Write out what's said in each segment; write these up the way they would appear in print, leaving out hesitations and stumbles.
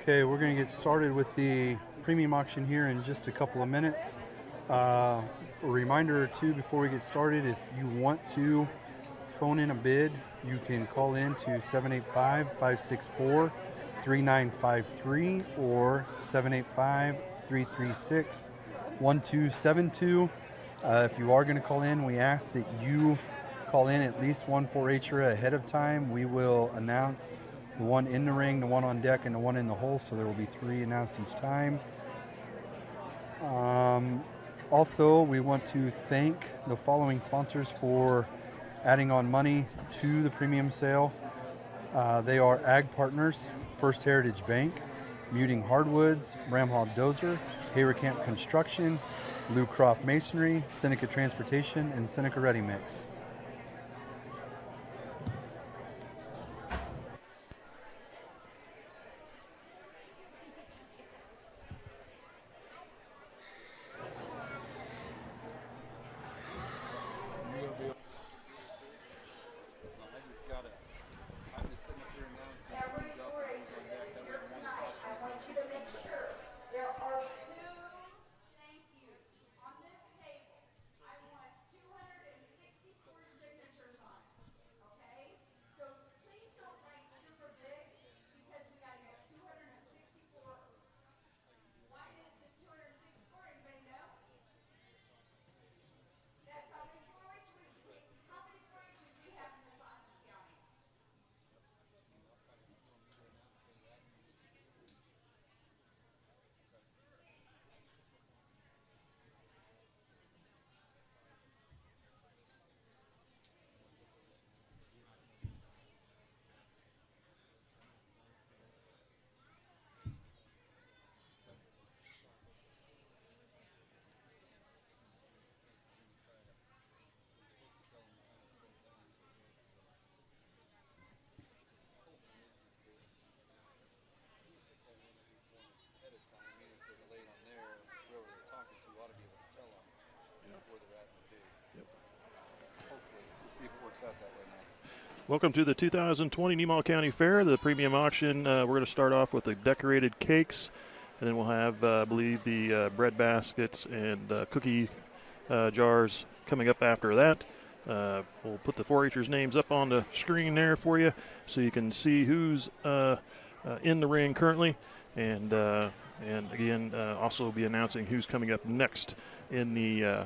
Okay, we're going to get started with the premium auction here in just a couple of minutes. A reminder or two before we get started, if you want to phone in a bid, you can call in to 785-564-3953 or 785-336-1272. If you are going to call in, we ask that you call in at least one 4-H'er ahead of time. We will announce the one in the ring, the one on deck, and the one in the hole, so there will be 3 announced each time. Also, we want to thank the following sponsors for adding on money to the premium sale. They are Ag Partners, First Heritage Bank, Muting Hardwoods, Bramhall Dozer, Hayra Camp Construction, Lou Croft Masonry, Seneca Transportation, and Seneca Ready Mix. Welcome to the 2020 Nemaha County Fair, the premium auction. We're going to start off with the decorated cakes, and then we'll have, I believe, the bread baskets and cookie jars coming up after that. We'll put the 4-H'ers names up on the screen there for you so you can see who's in the ring currently, and again, also be announcing who's coming up next in the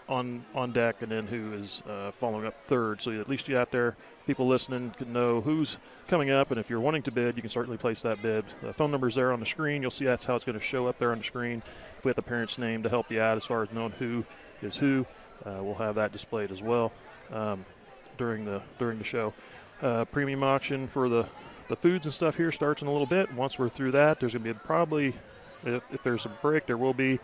on deck, and then who is following up third. So at least you out there, people listening, can know who's coming up, and if you're wanting to bid, you can certainly place that bid. The phone number's there on the screen. You'll see that's how it's going to show up there on the screen. If we have the parent's name to help you out as far as knowing who is who, we'll have that displayed as well during the show. Premium auction for the foods and stuff here starts in a little bit. Once we're through that, there's going to be probably, if there's a break, there will be.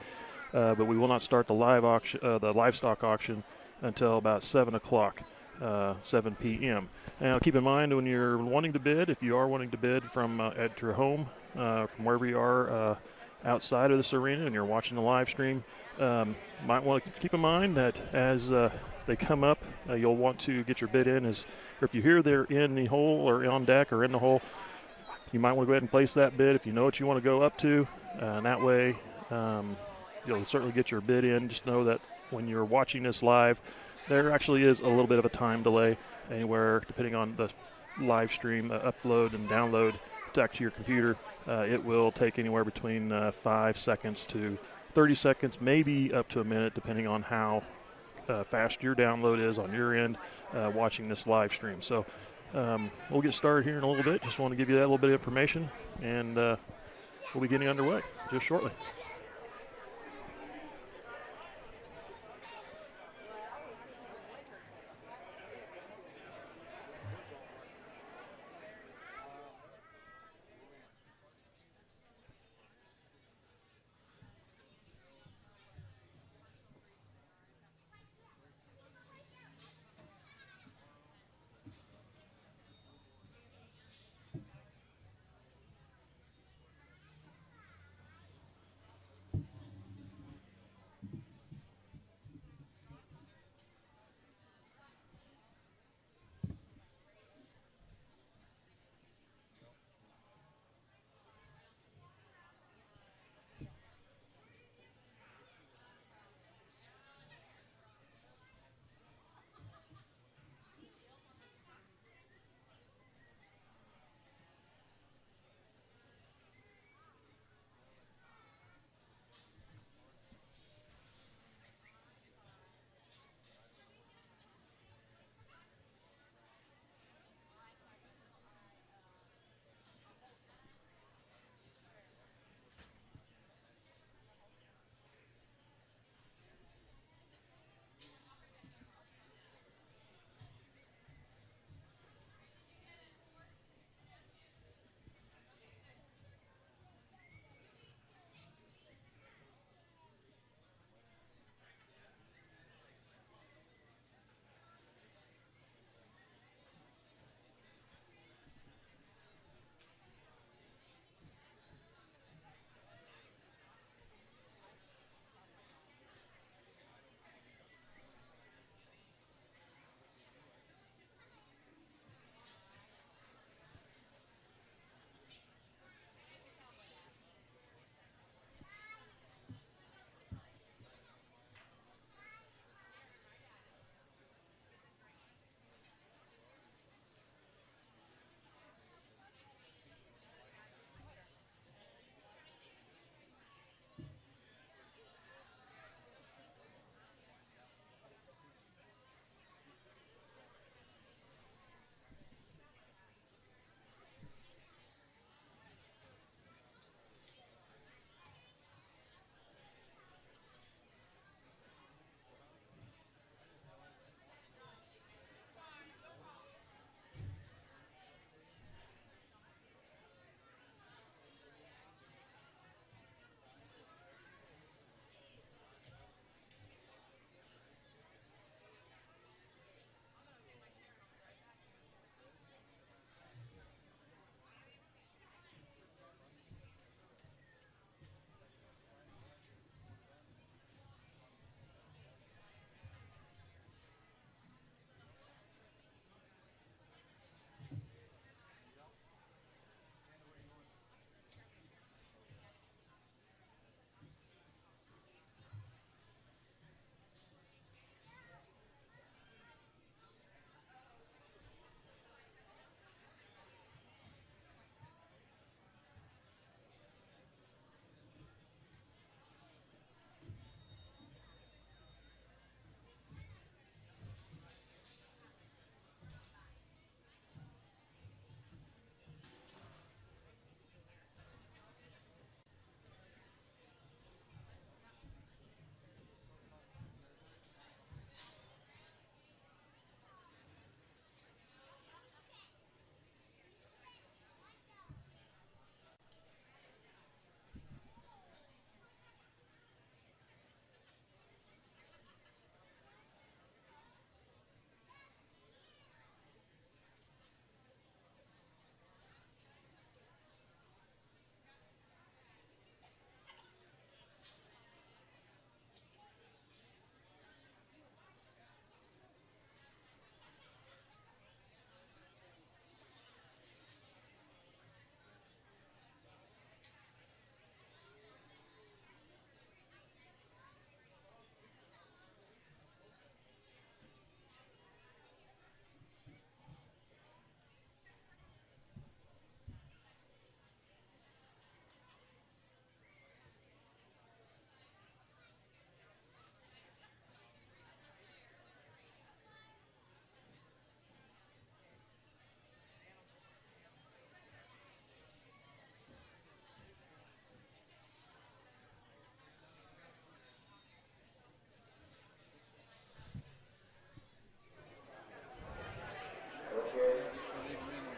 But we will not start the livestock auction until about 7 o'clock, 7 p.m. Now, keep in mind when you're wanting to bid, if you are wanting to bid from at your home, from wherever you are outside of this arena and you're watching the live stream, might want to keep in mind that as they come up, you'll want to get your bid in. Or if you hear they're in the hole or on deck or in the hole, you might want to go ahead and place that bid if you know what you want to go up to. And that way, you'll certainly get your bid in. Just know that when you're watching this live, there actually is a little bit of a time delay, anywhere depending on the live stream upload and download back to your computer. It will take anywhere between 5 seconds to 30 seconds, maybe up to a minute, depending on how fast your download is on your end watching this live stream. So we'll get started here in a little bit. Just want to give you that little bit of information, and we'll be getting underway just shortly.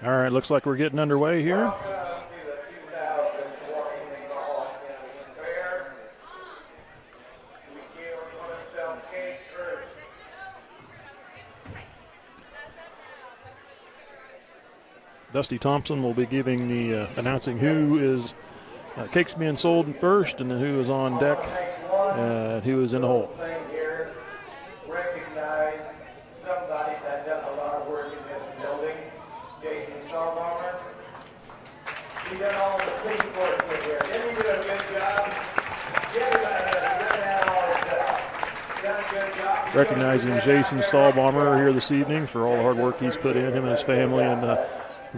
All right, looks like we're getting underway here. Dusty Thompson will be giving the announcing who is cakes being sold first, and then who is on deck, who is in the hole. Recognize somebody that does a lot of work in this building, Jason Stallbaumer. He done all the clean work in here. Didn't he do a good job? Done a good job. Recognizing Jason Stallbaumer here this evening for all the hard work he's put in, him and his family, and the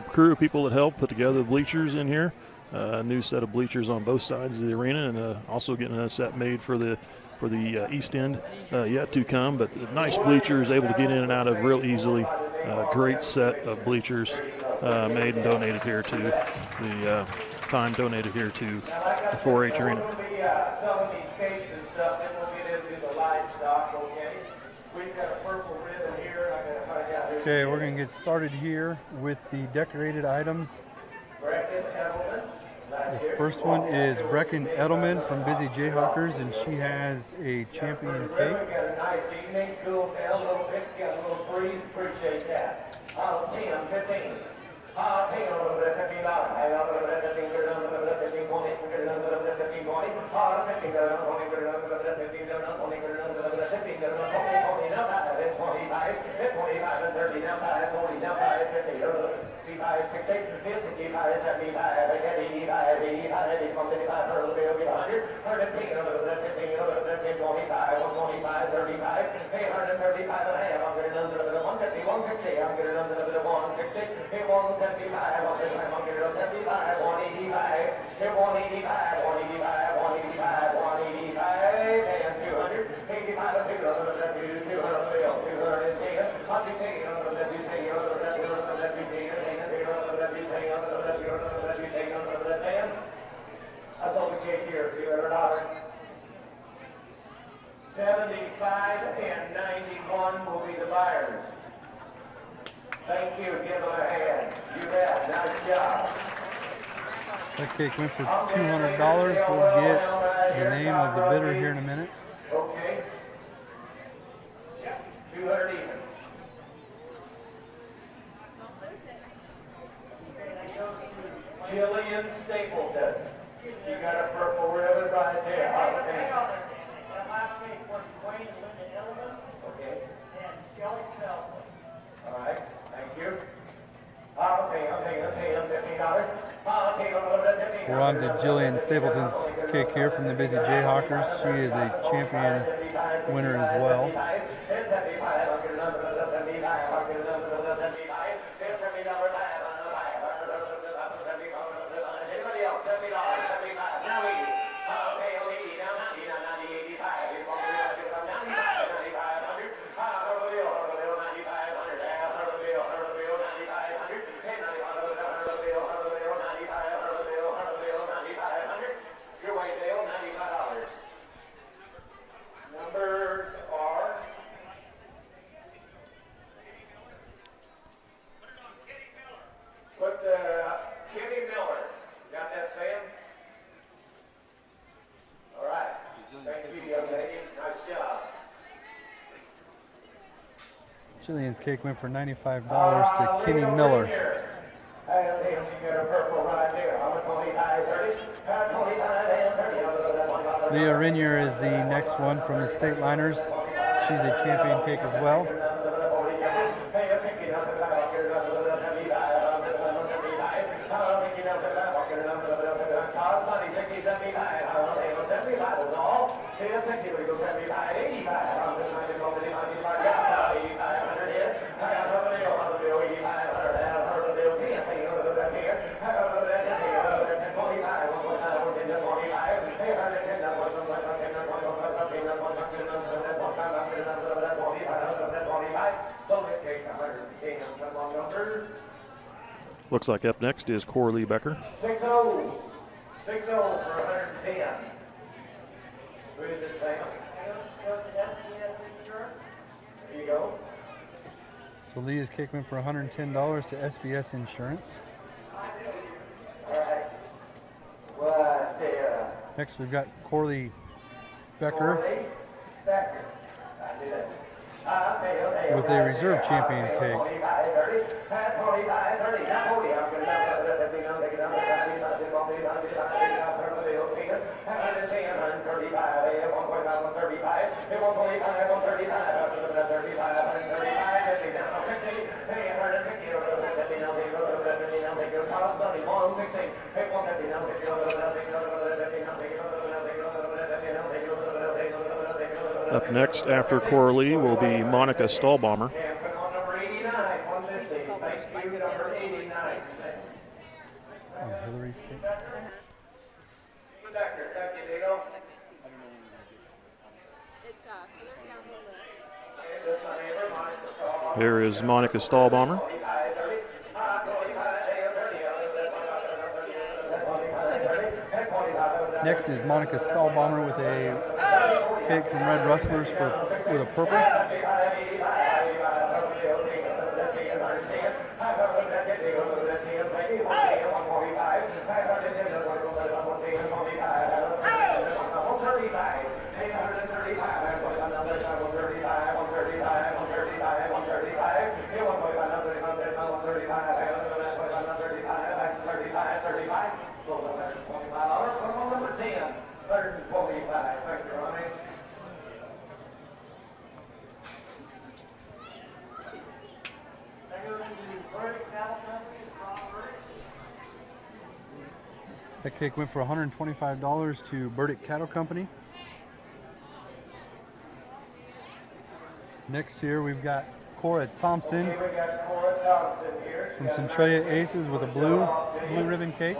crew of people that helped put together the bleachers in here. A new set of bleachers on both sides of the arena, and also getting a set made for the east end yet to come. But nice bleachers, able to get in and out of real easily. Great set of bleachers made and donated here to the time donated here to the 4-H arena. Selling these cakes and stuff, then we'll get into the livestock, okay? We've got a purple ribbon here. I gotta find out who. Okay, we're going to get started here with the decorated items. The first one is Brecken Edelman from Busy Jayhawkers, and she has a champion cake. Got a nice evening, cool down, a little bit, got a little breeze, appreciate that. I'll 10, 15. I'll 10, a little bit, $15. I'll a little bit, 15, a little bit, 15, 20, a little bit, 15, 20. I'll 15, a little bit, 15, a little bit, 15, a little bit, 15, a little bit, 15, a little bit, 20, now 25, 25 and 30, now 5, 40, now 5, 50, 55, 60, 55, 75, 85, 85, 25, 100, 115, a little bit, 15, a little bit, 25, 125, 35, 835 and a half, I'm getting under the 150, 160, I'm getting under the 160, 175, I'm getting under the 75, 185, 185, 185, 185, 185, and 200, 85, 200, 200, 210, I'll be taking under the 210, under the 210, I sold the cake here, $200. 75 and 91 will be the buyers. Thank you. Give them a hand. You bet. Nice job. That cake went for $200. We'll get the name of the bidder here in a minute. Okay. 200 even. Jillian Stapleton. You got a purple ribbon right there. That last week was Wayne and Linda Edelman Okay. and Kelly Selfley. All right. Thank you. I'll pay $15. I'll take a little bit. We're on to Jillian Stapleton's cake here from the Busy Jayhawkers. She is a champion winner as well. Numbers are put Kitty Miller. Got that, Sam? All right. Thank you, young lady. Nice job. Jillian's cake went for $95 to Kenny Miller. Leah Renier is the next one from the State Liners. She's a champion cake as well. Looks like up next is Corley Becker. 6-0. 6-0 for 110. Who is it, Sam? There you go. So Leah's cake went for $110 to SBS Insurance. Next we've got Corley Becker with a reserve champion cake. Up next after Coralie will be Monica Stahlbaumer. Oh, Hillary's cake. Here is Monica Stahlbaumer. Next is Monica Stahlbaumer with a cake from Red Rustlers with a purple. That cake went for $125 to Burdick Cattle Company. Next here we've got Cora Thompson from Centralia Aces with a blue ribbon cake.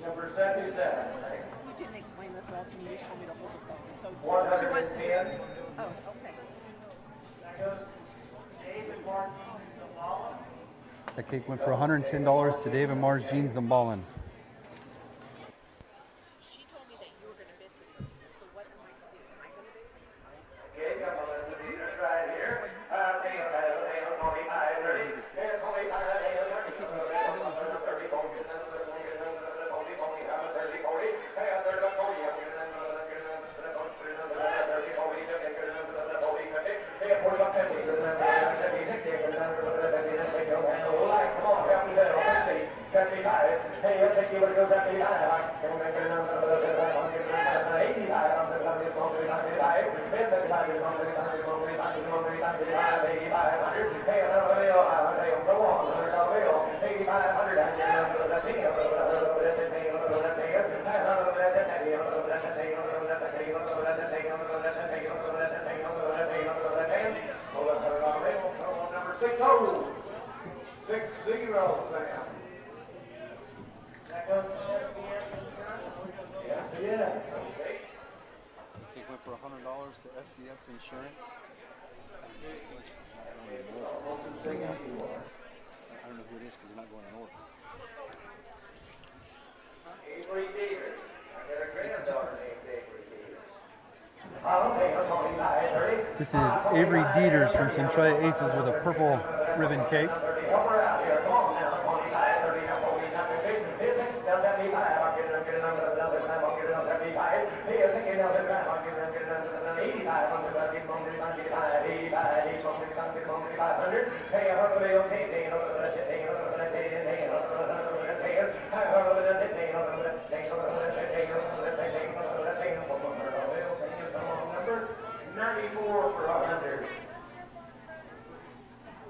Number 77. You didn't explain this at all to me. You just told me to hold the phone. So she wants to do. Oh, okay. That cake went for $110 to Dave and Mars Jean Zamballin. She told me that you were going to bid for this. So what am I to do? Am I going to bid for this? Okay, come on, let's do this right here. Cake went for $100 to SBS Insurance. I don't know who it is because they're not going in order. Avery Davis. I got a granddaughter named Avery Davis. This is Avery Dieters from Centralia Aces with a purple ribbon cake.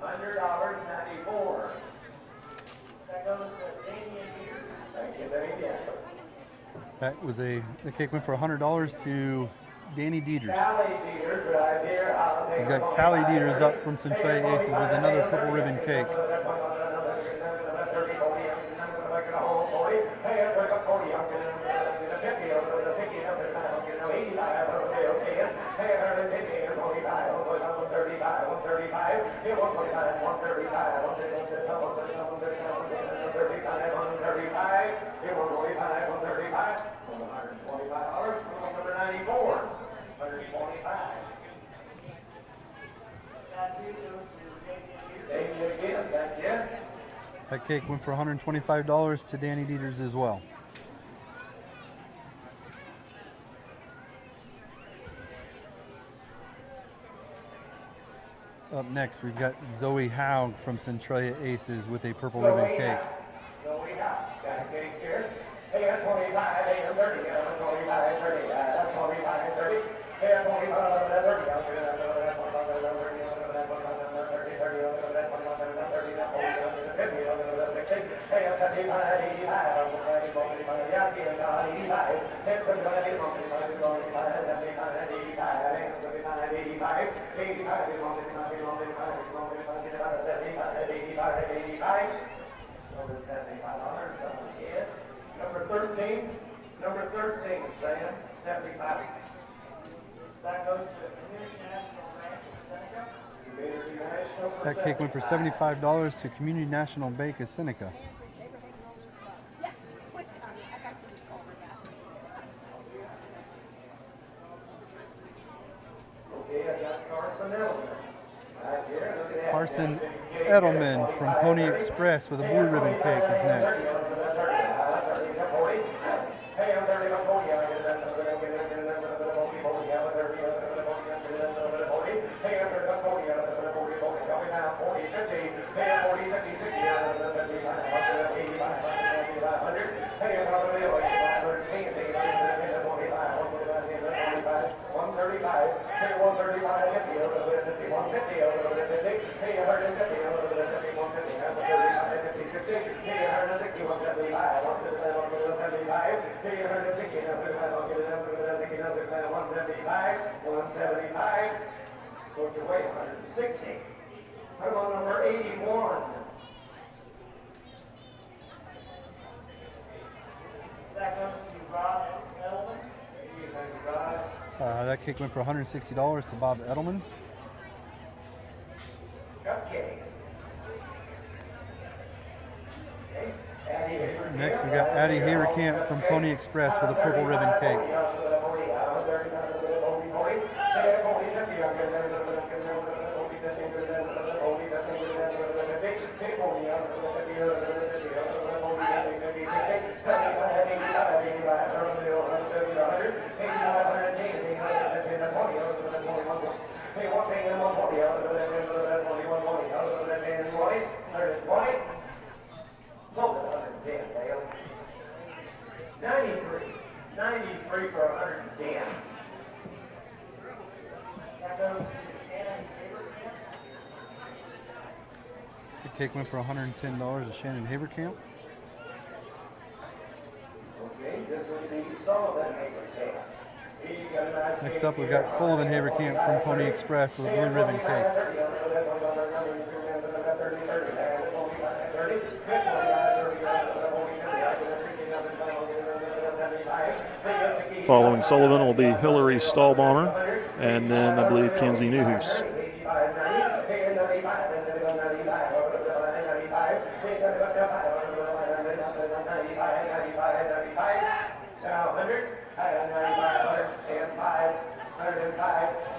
$100.94. That goes to Damien here. Thank you very much. That was the cake went for $100 to Danny Dieters. Callie Dieters right here. We've got Callie Dieters up from Centralia Aces with another purple ribbon cake. That cake went for $125 to Danny Dieters as well. Up next, we've got Zoe Haug from Centralia Aces with a purple ribbon cake. Zoe Haug, got a cake here. Hey, that's 25, hey, that's 30, that's 25, 30, that's 25, 30. Hey, that's 25, that's 30, that's 30, that's 85. Number 13, Sam, 75. That goes to the Community National Bank of Seneca. That cake went for $75 to Community National Bank of Seneca. Yeah, quick, honey. I got you this call right back. Okay, I got Carson Edelman. Right here, look at that. Carson Edelman from Pony Express with a blue ribbon cake is next. How about number 81? That goes to Rob Edelman. That cake went for $160 to Bob Edelman. Cupcake. Next, we got Addie Haverkamp from Pony Express with a purple ribbon cake. For 110. That goes to Shannon Haverkamp. The cake went for $110 to Shannon Haverkamp. Okay, this would be Sullivan Haverkamp. Next up, we've got Sullivan Haverkamp from Pony Express with a blue ribbon cake. Following Sullivan will be Hillary Stahlbaumer, and then I believe Kenzie Newhouse.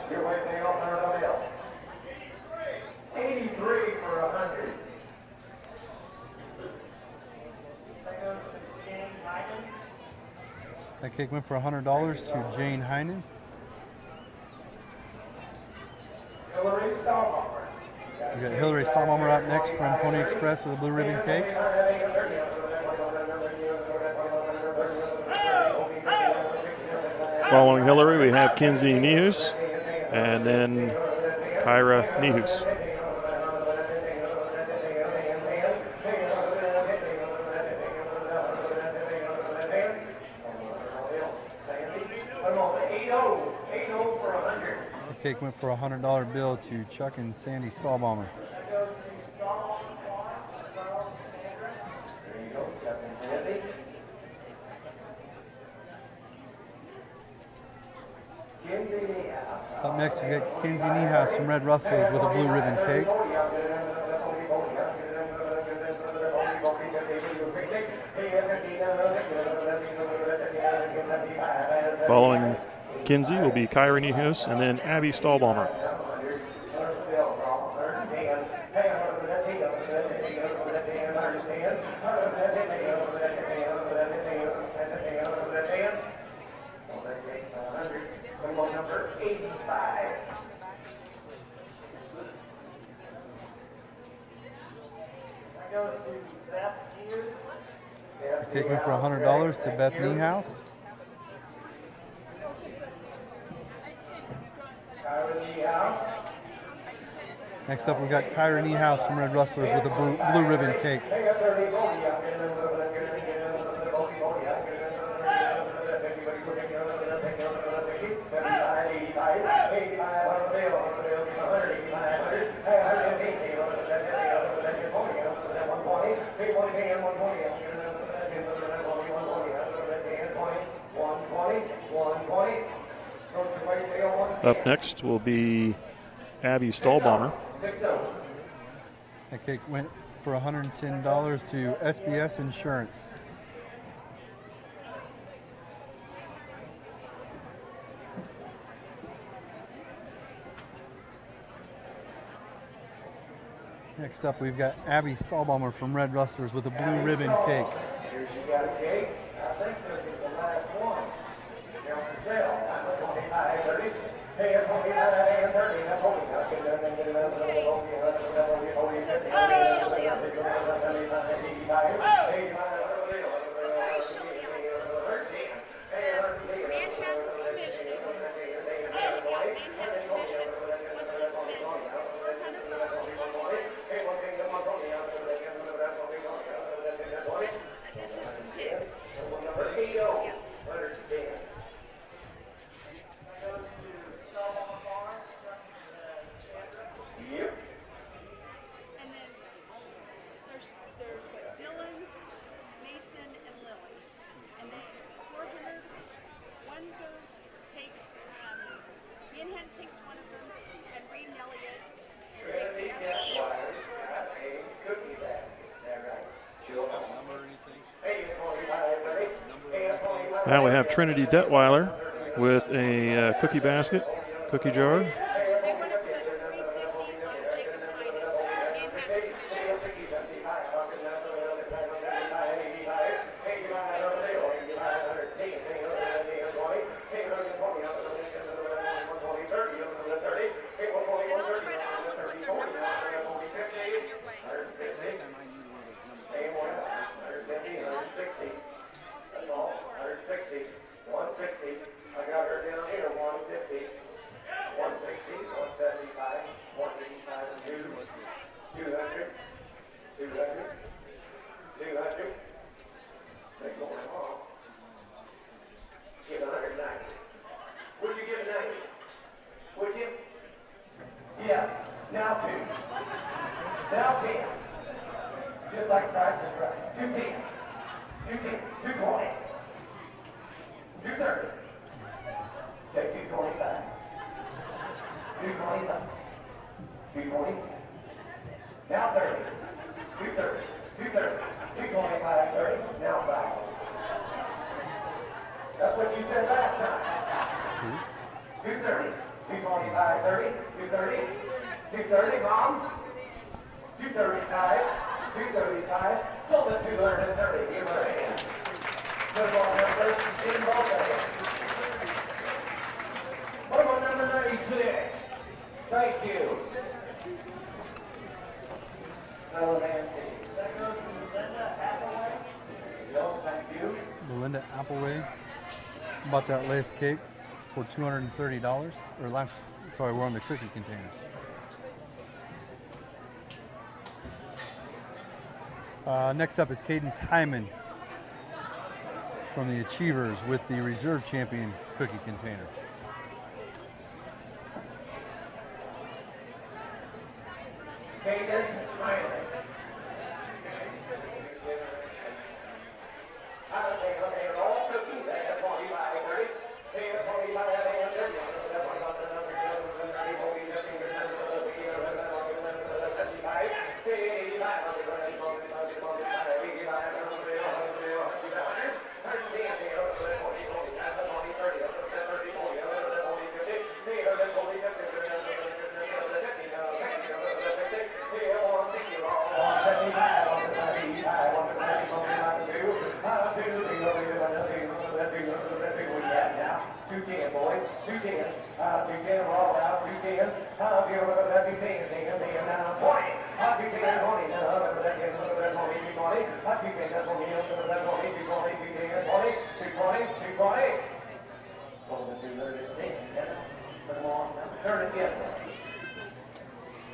You're waiting on the bill. 83 for 100. That goes to Jane Hyden. That cake went for $100 to Jane Heinen. Hillary Stahlbaumer. We got Hillary Stahlbaumer up next from Pony Express with a blue ribbon cake. Following Hillary, we have Kenzie Nehus, and then Kyra Nehus. cake went for a $100 bill to Chuck and Sandy Stallbomber. That goes to Stallbomber Farm, Charles and Sandra. There you go, Chuck and Sandy. Kinsey Nemaha. Up next, we got Kenzie Niehaus from Red Rustlers with a blue ribbon cake. Following Kinsey will be Kyra Niehaus and then Abby Stallbomber. Number 85. That goes to Beth Hughes. The cake went for $100 to Beth Niehaus. Next up, we got Kyra Niehaus from Red Rustlers with a blue ribbon cake. Up next will be Abby Stallbomber. That cake went for $110 to SBS Insurance. Next up, we've got Abby Stallbomber from Red Rustlers with a blue ribbon cake. Here's you got a cake. I think this is the last one. Now for sale. I'm 25, 30. Hey, I'm 25 and 30. That's what we got. So the 3 chili ounces. The 3 chili ounces. Manhattan Commission. Manhattan Commission wants to spend $400 on one. This is pigs. Yes. Yep. And then there's what, Dylan, Mason, and Lily. And they 400. One takes Manhattan takes one of them, and Reed and Elliott take the other. Now we have Trinity Detweiler with a cookie basket, cookie jar. They want to put $350 on Jacob Heinen, Manhattan Commission. And I'll try to look what their numbers are and send them your way. I'll send you before. 160, 160. I got her down here, 150, 160, 175, 185, 200, 200, 200. They're going on. Give 190. Would you give 90? Would you? Yeah. Now 2. Now 10. Just like Price is Right. 210. 210. 220. 230. Take 225. 225. 220. Now 30. 230. 230. 225. 30. Now 5. That's what you said last time. 230. 225. 30. 230. 230. Mom. 235. 235. Sold at 230. Give her a hand. Good ball number 10 ball second. What about number 96? Thank you. Fellow Nancy. That goes to Linda Hathaway. No, thank you. Belinda Appleway bought that lace cake for $230. Sorry, we're on the cookie containers. Next up is Cadence Hyman from the Achievers with the Reserve Champion cookie container. 210, 210, roll out, 210, 210, 10, now 20, 210, 20, now 20, 20, 210, 20, 220, turn again.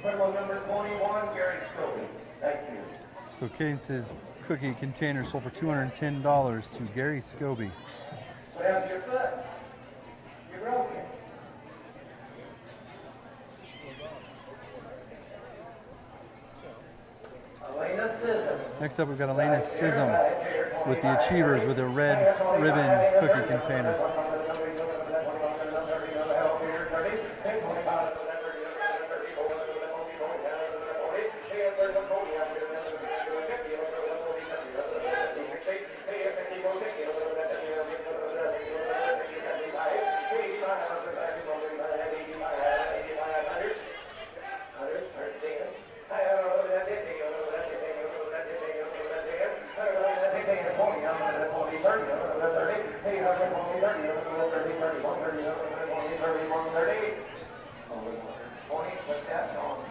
Put on number 21, Gary Scobie. Thank you. So Cadence's cookie container sold for $210 to Gary Scobie. What happened to your foot? You broke it. Elena Sism. Next up, we've got Elena Sism with the Achievers with a red ribbon cookie container.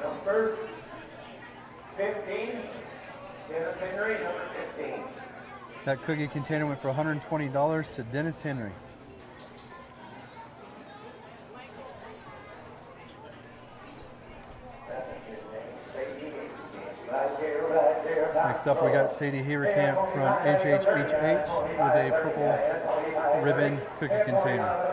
Number 15, Dennis Henry, number 15. That cookie container went for $120 to Dennis Henry. Next up, we got Sadie Haverkamp from HHHH with a purple ribbon cookie container.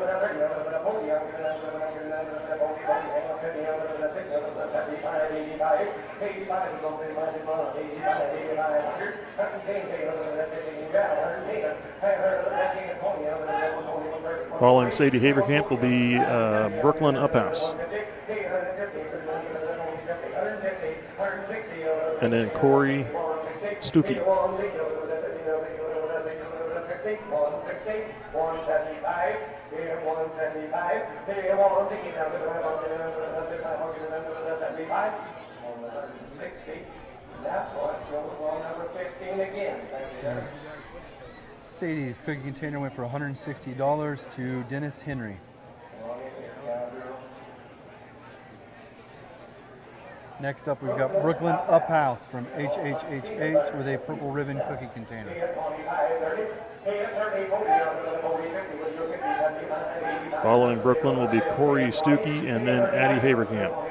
Following Sadie Haverkamp will be Brooklyn Uphouse. And then Corey Stuckey. Sadie's cookie container went for $160 to Dennis Henry. Next up, we've got Brooklyn Uphouse from HHHH with a purple ribbon cookie container. Following Brooklyn will be Corey Stuckey and then Addie Haverkamp.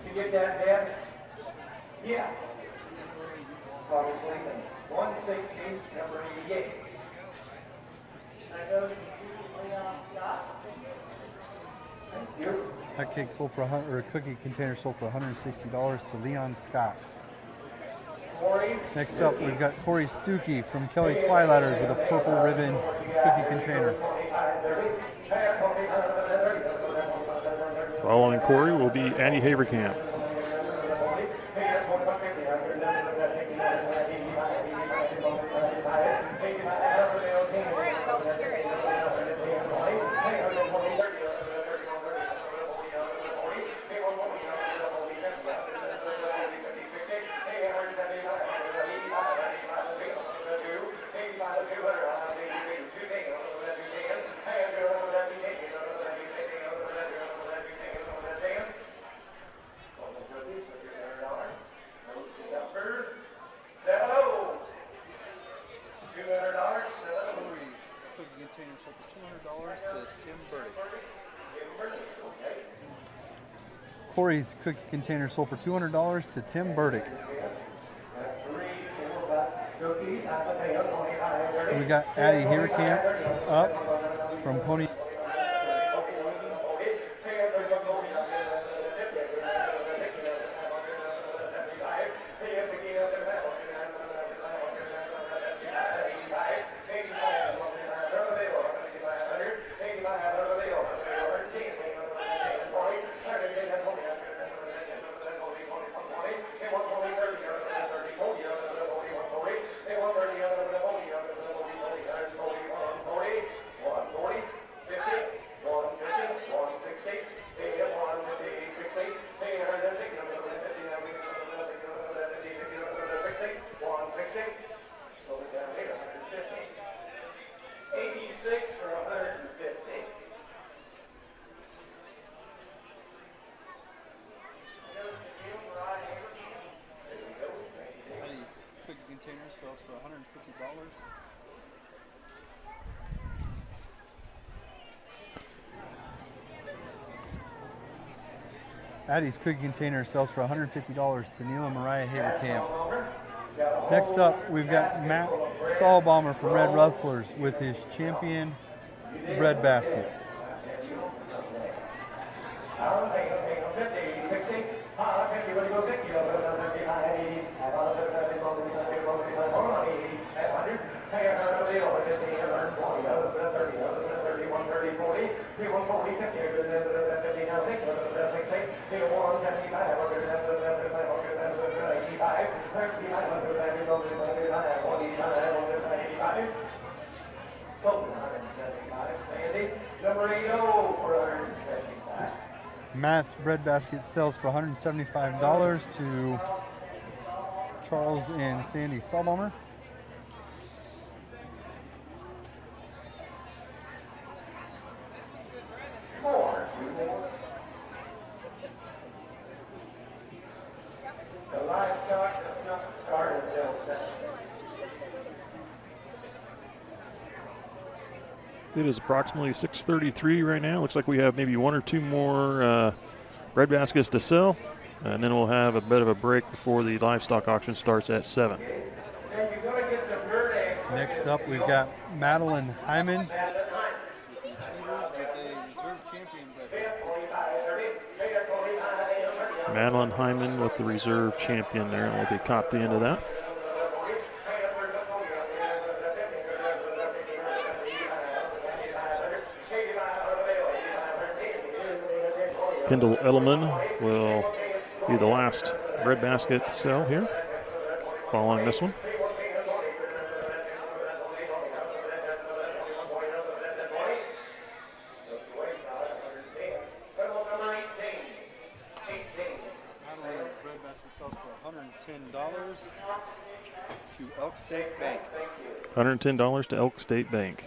You get that, Dad? Yeah. 160, number 88. That goes to Leon Scott. Thank you. That cake sold for a cookie container sold for $160 to Leon Scott. Next up, we've got Corey Stuckey from Kelly Twilighters with a purple ribbon cookie container. Following Corey will be Addie Haverkamp. Corey's cookie container sold for $200 to Tim Burdick. We got Addie Haverkamp up from Pony. Addie's Cookie Container sells for $150 to Neil and Mariah Haverkamp. Next up, we've got Matt Stahlbomber from Red Rustlers with his champion bread basket. Matt's bread basket sells for $175 to Charles and Sandy Stahlbomber. It is approximately 6:33 right now. Looks like we have maybe one or two more bread baskets to sell, and then we'll have a bit of a break before the livestock auction starts at 7. Next up, we've got Madeline Hyman. Madeline Hyman with the reserve champion there, and we'll be caught the end of that. Kendall Edelman will be the last bread basket to sell here, following this one. Bread basket sells for $110 to Elk State Bank. $110 to Elk State Bank.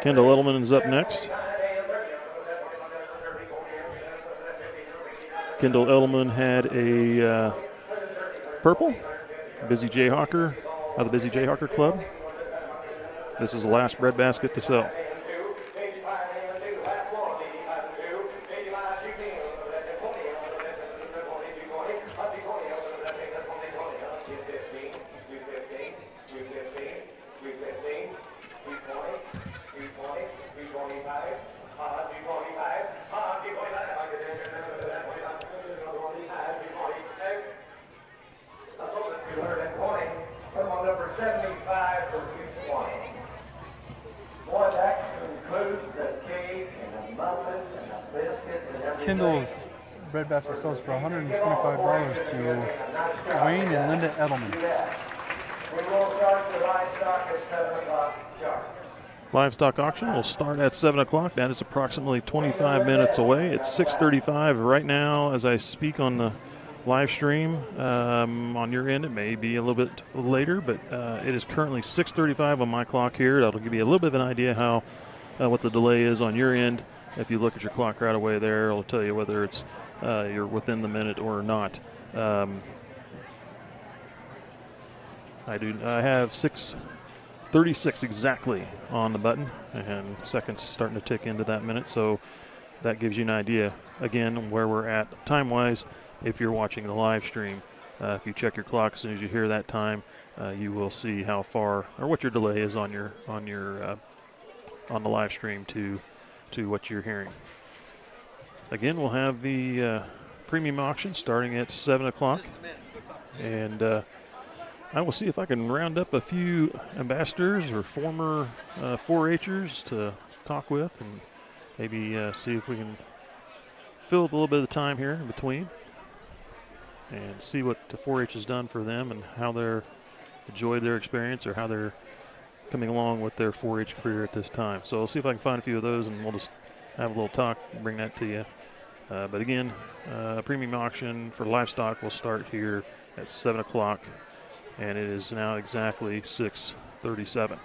Kendall Edelman is up next. Kendall Edelman had a purple, Busy Jayhawker, out of the Busy Jayhawker Club. This is the last bread basket to sell. Kendall's bread basket sells for $125 to Wayne and Linda Edelman. Livestock auction will start at 7 o'clock. That is approximately 25 minutes away. It's 6:35 right now as I speak on the live stream. On your end, it may be a little bit later, but it is currently 6:35 on my clock here. That'll give you a little bit of an idea how what the delay is on your end. If you look at your clock right away there, it'll tell you whether it's you're within the minute or not. I have 6:36 exactly on the button, and seconds starting to tick into that minute. So that gives you an idea, again, where we're at time-wise. If you're watching the live stream, if you check your clock as soon as you hear that time, you will see how far or what your delay is on the live stream to what you're hearing. Again, we'll have the premium auction starting at 7 o'clock. And I will see if I can round up a few ambassadors or former 4-H'ers to talk with and maybe see if we can fill a little bit of the time here in between and see what the 4-H has done for them and how they're enjoyed their experience or how they're coming along with their 4-H career at this time. So I'll see if I can find a few of those, and we'll just have a little talk and bring that to you. But again, premium auction for livestock will start here at 7 o'clock, and it is now exactly 6:37.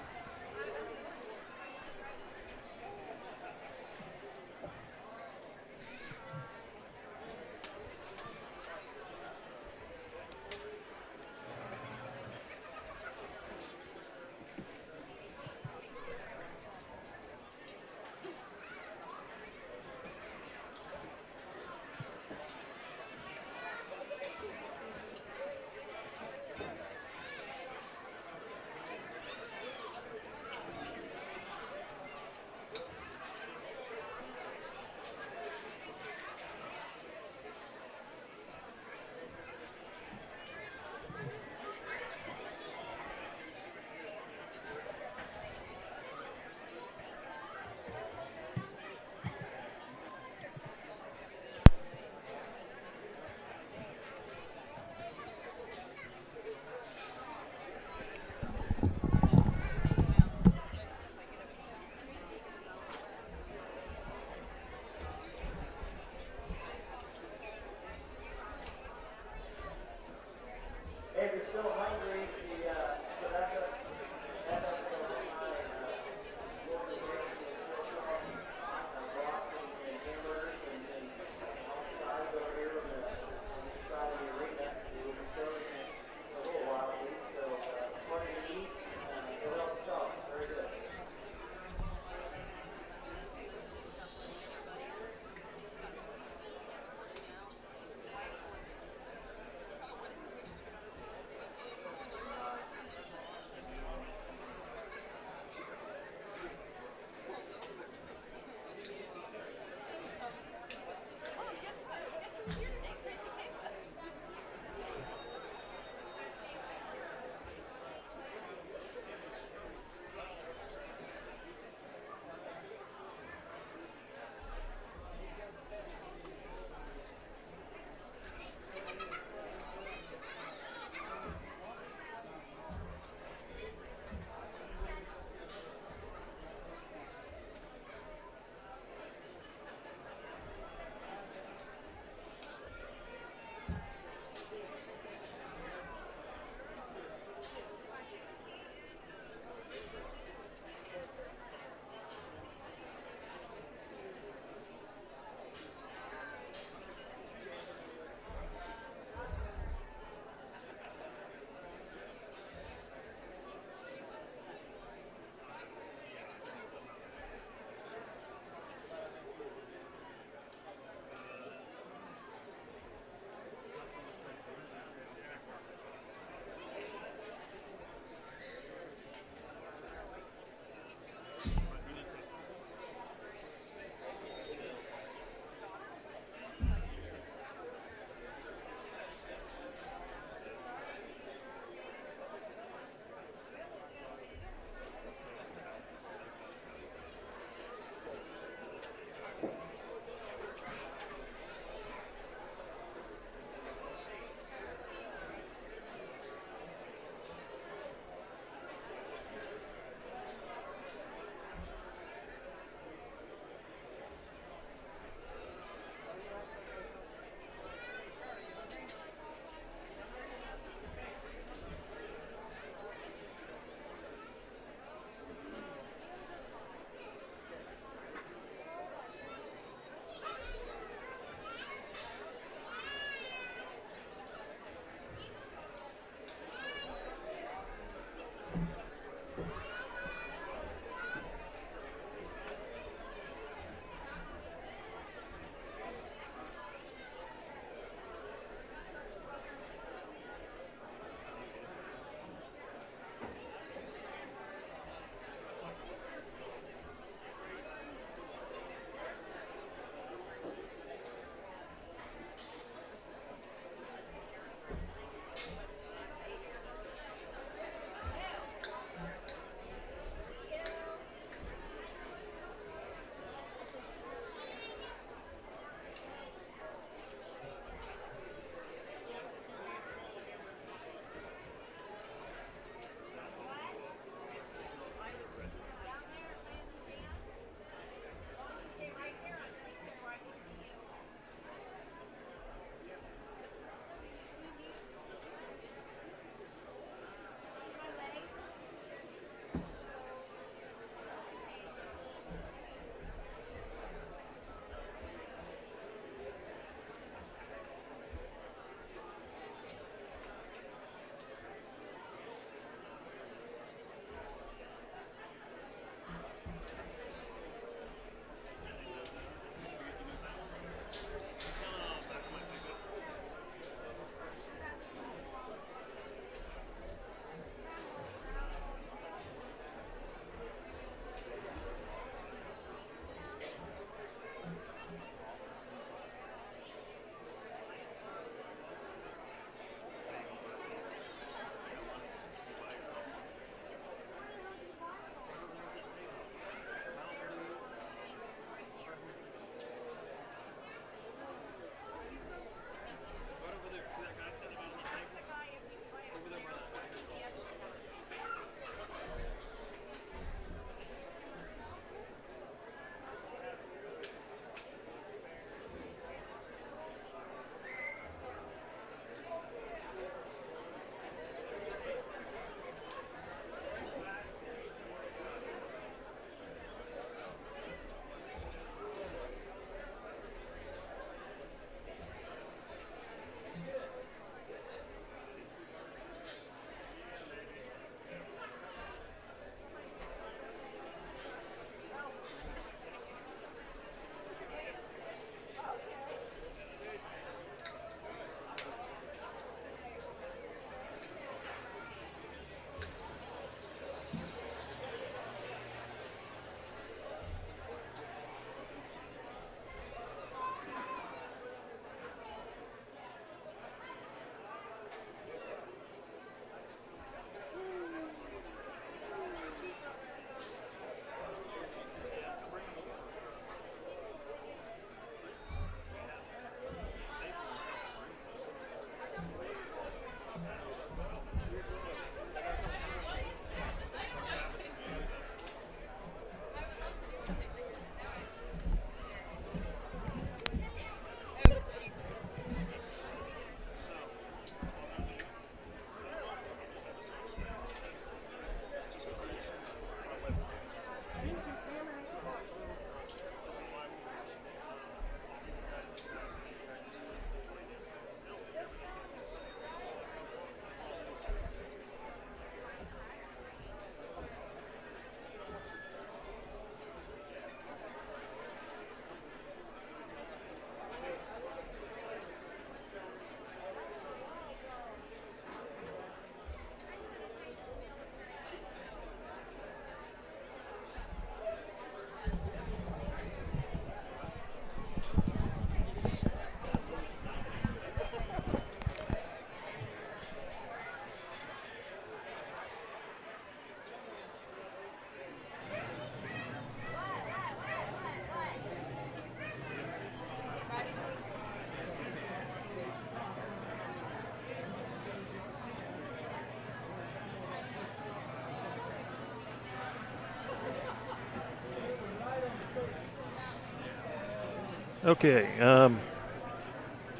Okay.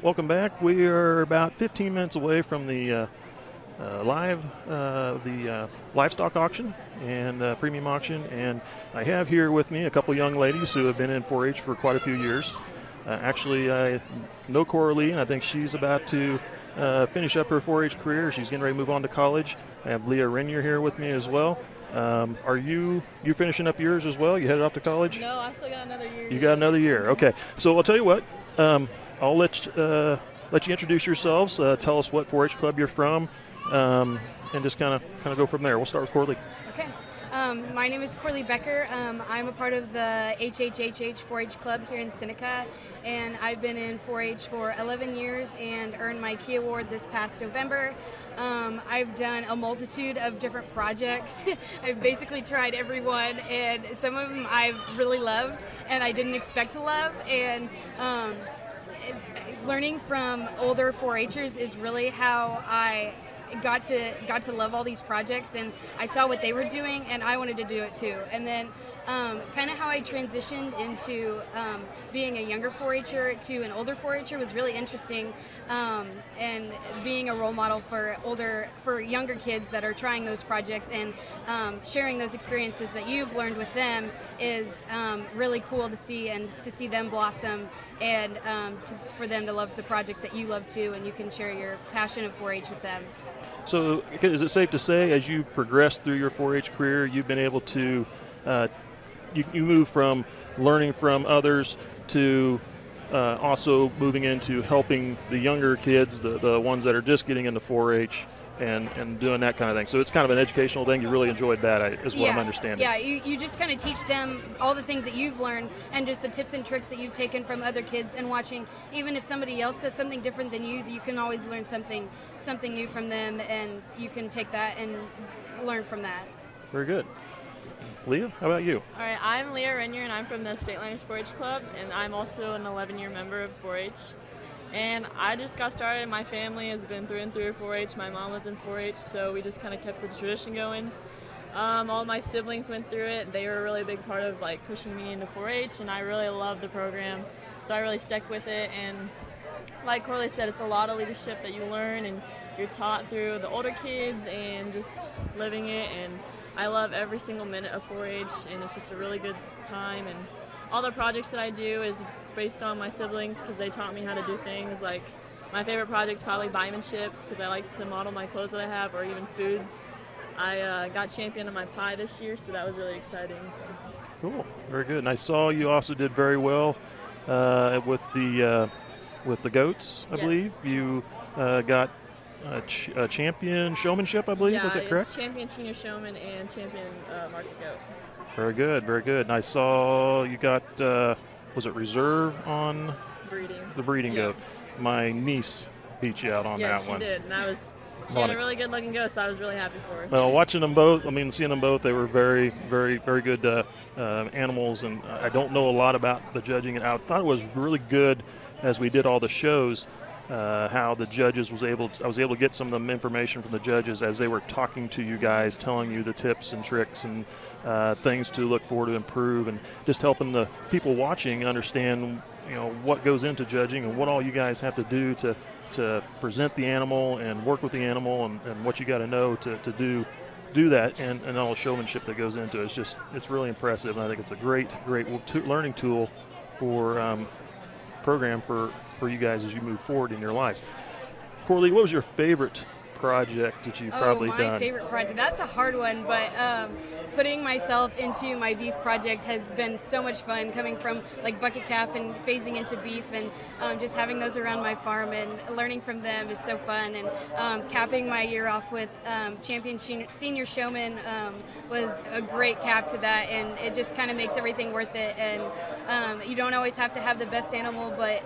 Welcome back. We are about 15 minutes away from the livestock auction and premium auction, and I have here with me a couple young ladies who have been in 4-H for quite a few years. Actually, I know Coralie, and I think she's about to finish up her 4-H career. She's getting ready to move on to college. I have Leah Renier here with me as well. Are you finishing up yours as well? You headed off to college? No, I still got another year. You got another year. Okay. So I'll tell you what. I'll let you introduce yourselves. Tell us what 4-H club you're from, and just kind of go from there. We'll start with Coralie. Okay. My name is Coralie Becker. I'm a part of the HHHH 4-H club here in Seneca, and I've been in 4-H for 11 years and earned my Key Award this past November. I've done a multitude of different projects. I've basically tried every one, and some of them I've really loved and I didn't expect to love. And learning from older 4-Hers is really how I got to love all these projects, and I saw what they were doing and I wanted to do it too. And then kind of how I transitioned into being a younger 4-Her to an older 4-Her was really interesting, and being a role model for younger kids that are trying those projects and sharing those experiences that you've learned with them is really cool to see, and to see them blossom, and for them to love the projects that you love too, and you can share your passion of 4-H with them. So is it safe to say, as you progressed through your 4-H career, you've been able to you move from learning from others to also moving into helping the younger kids, the ones that are just getting into 4-H, and doing that kind of thing. So it's kind of an educational thing. You really enjoyed that, is what I'm understanding. Yeah, you just kind of teach them all the things that you've learned and just the tips and tricks that you've taken from other kids, and watching, even if somebody else says something different than you can always learn something new from them, and you can take that and learn from that. Very good. Leah, how about you? All right, I'm Leah Renier, and I'm from the State Liners 4-H Club, and I'm also an 11-year member of 4-H. And I just got started. My family has been through and through 4-H. My mom was in 4-H, so we just kind of kept the tradition going. All my siblings went through it. They were a really big part of pushing me into 4-H, and I really loved the program, so I really stuck with it. And like Coralie said, it's a lot of leadership that you learn, and you're taught through the older kids and just living it. And I love every single minute of 4-H, and it's just a really good time. And all the projects that I do is based on my siblings, because they taught me how to do things. Like, my favorite project is probably buymanship, because I like to model my clothes that I have, or even foods. I got champion of my pie this year, so that was really exciting. So. Cool, very good. And I saw you also did very well with the goats. I believe you got a champion showmanship, I believe. Yeah, is that correct? Champion senior showman and champion market goat. Very good, very good. And I saw you got was it reserve on Breeding. The breeding goat? My niece beat you out on that one. Yes, she did. And she had a really good looking goat, so I was really happy for her. Well, watching them both, seeing them both, they were very, very, very good animals. And I don't know a lot about the judging. And I thought it was really good as we did all the shows, how the judges I was able to get some of the information from the judges as they were talking to you guys, telling you the tips and tricks and things to look for to improve, and just helping the people watching understand, what goes into judging and what all you guys have to do to present the animal and work with the animal, and what you got to know to do that, and all the showmanship that goes into it. It's really impressive, and I think it's a great learning tool for program for you guys as you move forward in your lives. Coralie, what was your favorite project that you've probably done? My favorite project, that's a hard one, but putting myself into my beef project has been so much fun, coming from bucket calf and phasing into beef, and just having those around my farm and learning from them is so fun. And capping my year off with champion senior showman was a great cap to that, and it just kind of makes everything worth it. And you don't always have to have the best animal, but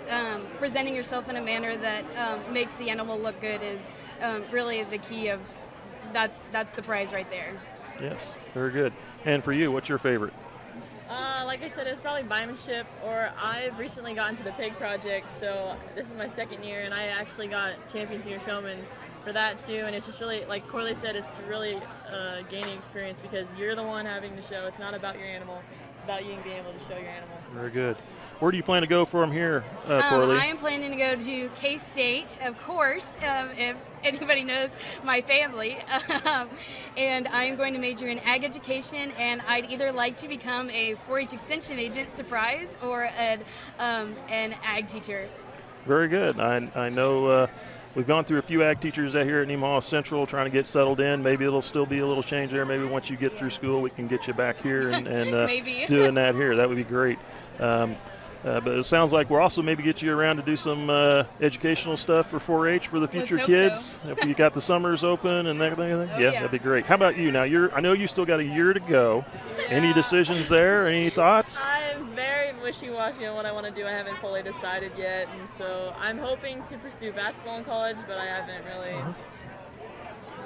presenting yourself in a manner that makes the animal look good is really the key of that's the prize right there. Yes, very good. And for you, what's your favorite? Like I said, it's probably buymanship, or I've recently gotten to the pig project, so this is my second year, and I actually got champion senior showman for that too. And it's just really, like Corley said, it's really gaining experience because you're the one having the show. It's not about your animal. It's about you being able to show your animal. Very good. Where do you plan to go from here, Corley? I am planning to go to K-State, of course, if anybody knows my family. And I am going to major in ag education, and I'd either like to become a 4-H extension agent, surprise, or an ag teacher. Very good. I know we've gone through a few ag teachers out here at Nemaha Central trying to get settled in. Maybe it'll still be a little change there. Maybe once you get through school, we can get you back here and Maybe. doing that here. That would be great. But it sounds like we'll also maybe get you around to do some educational stuff for 4-H for the future Let's hope kids. so. If you got the summers open and everything. Oh, yeah, yeah. that'd be great. How about you? Now, I know you still got a year to go. Any Yeah. decisions there? Any thoughts? I'm very wishy-washy on what I want to do. I haven't fully decided yet, and so I'm hoping to pursue basketball in college, but I haven't really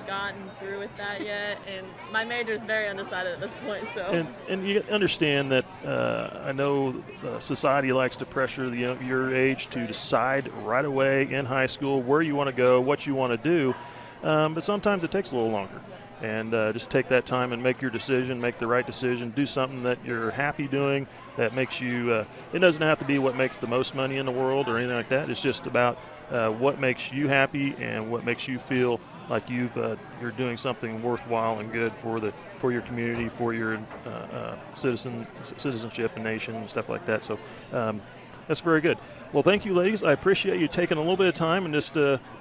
gotten through with that yet. And my major is very undecided at this point. So. And you understand that I know society likes to pressure your age to decide right away in high school where you want to go, what you want to do, but sometimes it takes a little longer. And just take that time and make your decision, make the right decision, do something that you're happy doing, that makes you, it doesn't have to be what makes the most money in the world or anything like that. It's just about what makes you happy and what makes you feel like you're doing something worthwhile and good for your community, for your citizenship and nation and stuff like that. So that's very good. Well, thank you, ladies. I appreciate you taking a little bit of time and just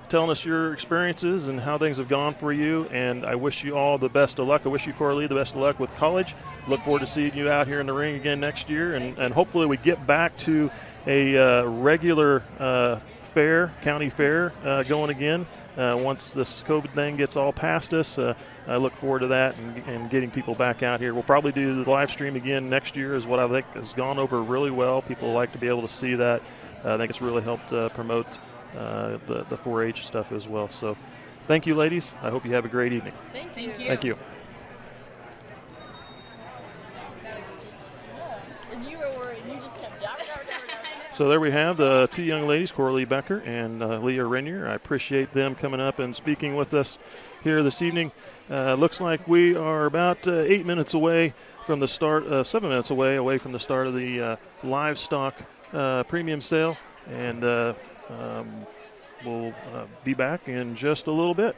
telling us your experiences and how things have gone for you. And I wish you all the best of luck. I wish you, Corley, the best of luck with college. Look forward to seeing you out here in the ring again next year. And hopefully we get back to a regular county fair going again. Once this COVID thing gets all past us, I look forward to that and getting people back out here. We'll probably do the live stream again next year is what I think has gone over really well. People like to be able to see that. I think it's really helped promote the 4-H stuff as well. So thank you, ladies. I hope you have a great evening. Thank you. Thank you. And you were worried. You just kept jabbing. So there we have the two young ladies, Coralie Becker and Leah Renier. I appreciate them coming up and speaking with us here this evening. Looks like we are about 8 minutes away from the start, 7 minutes away from the start of the livestock premium sale. And we'll be back in just a little bit.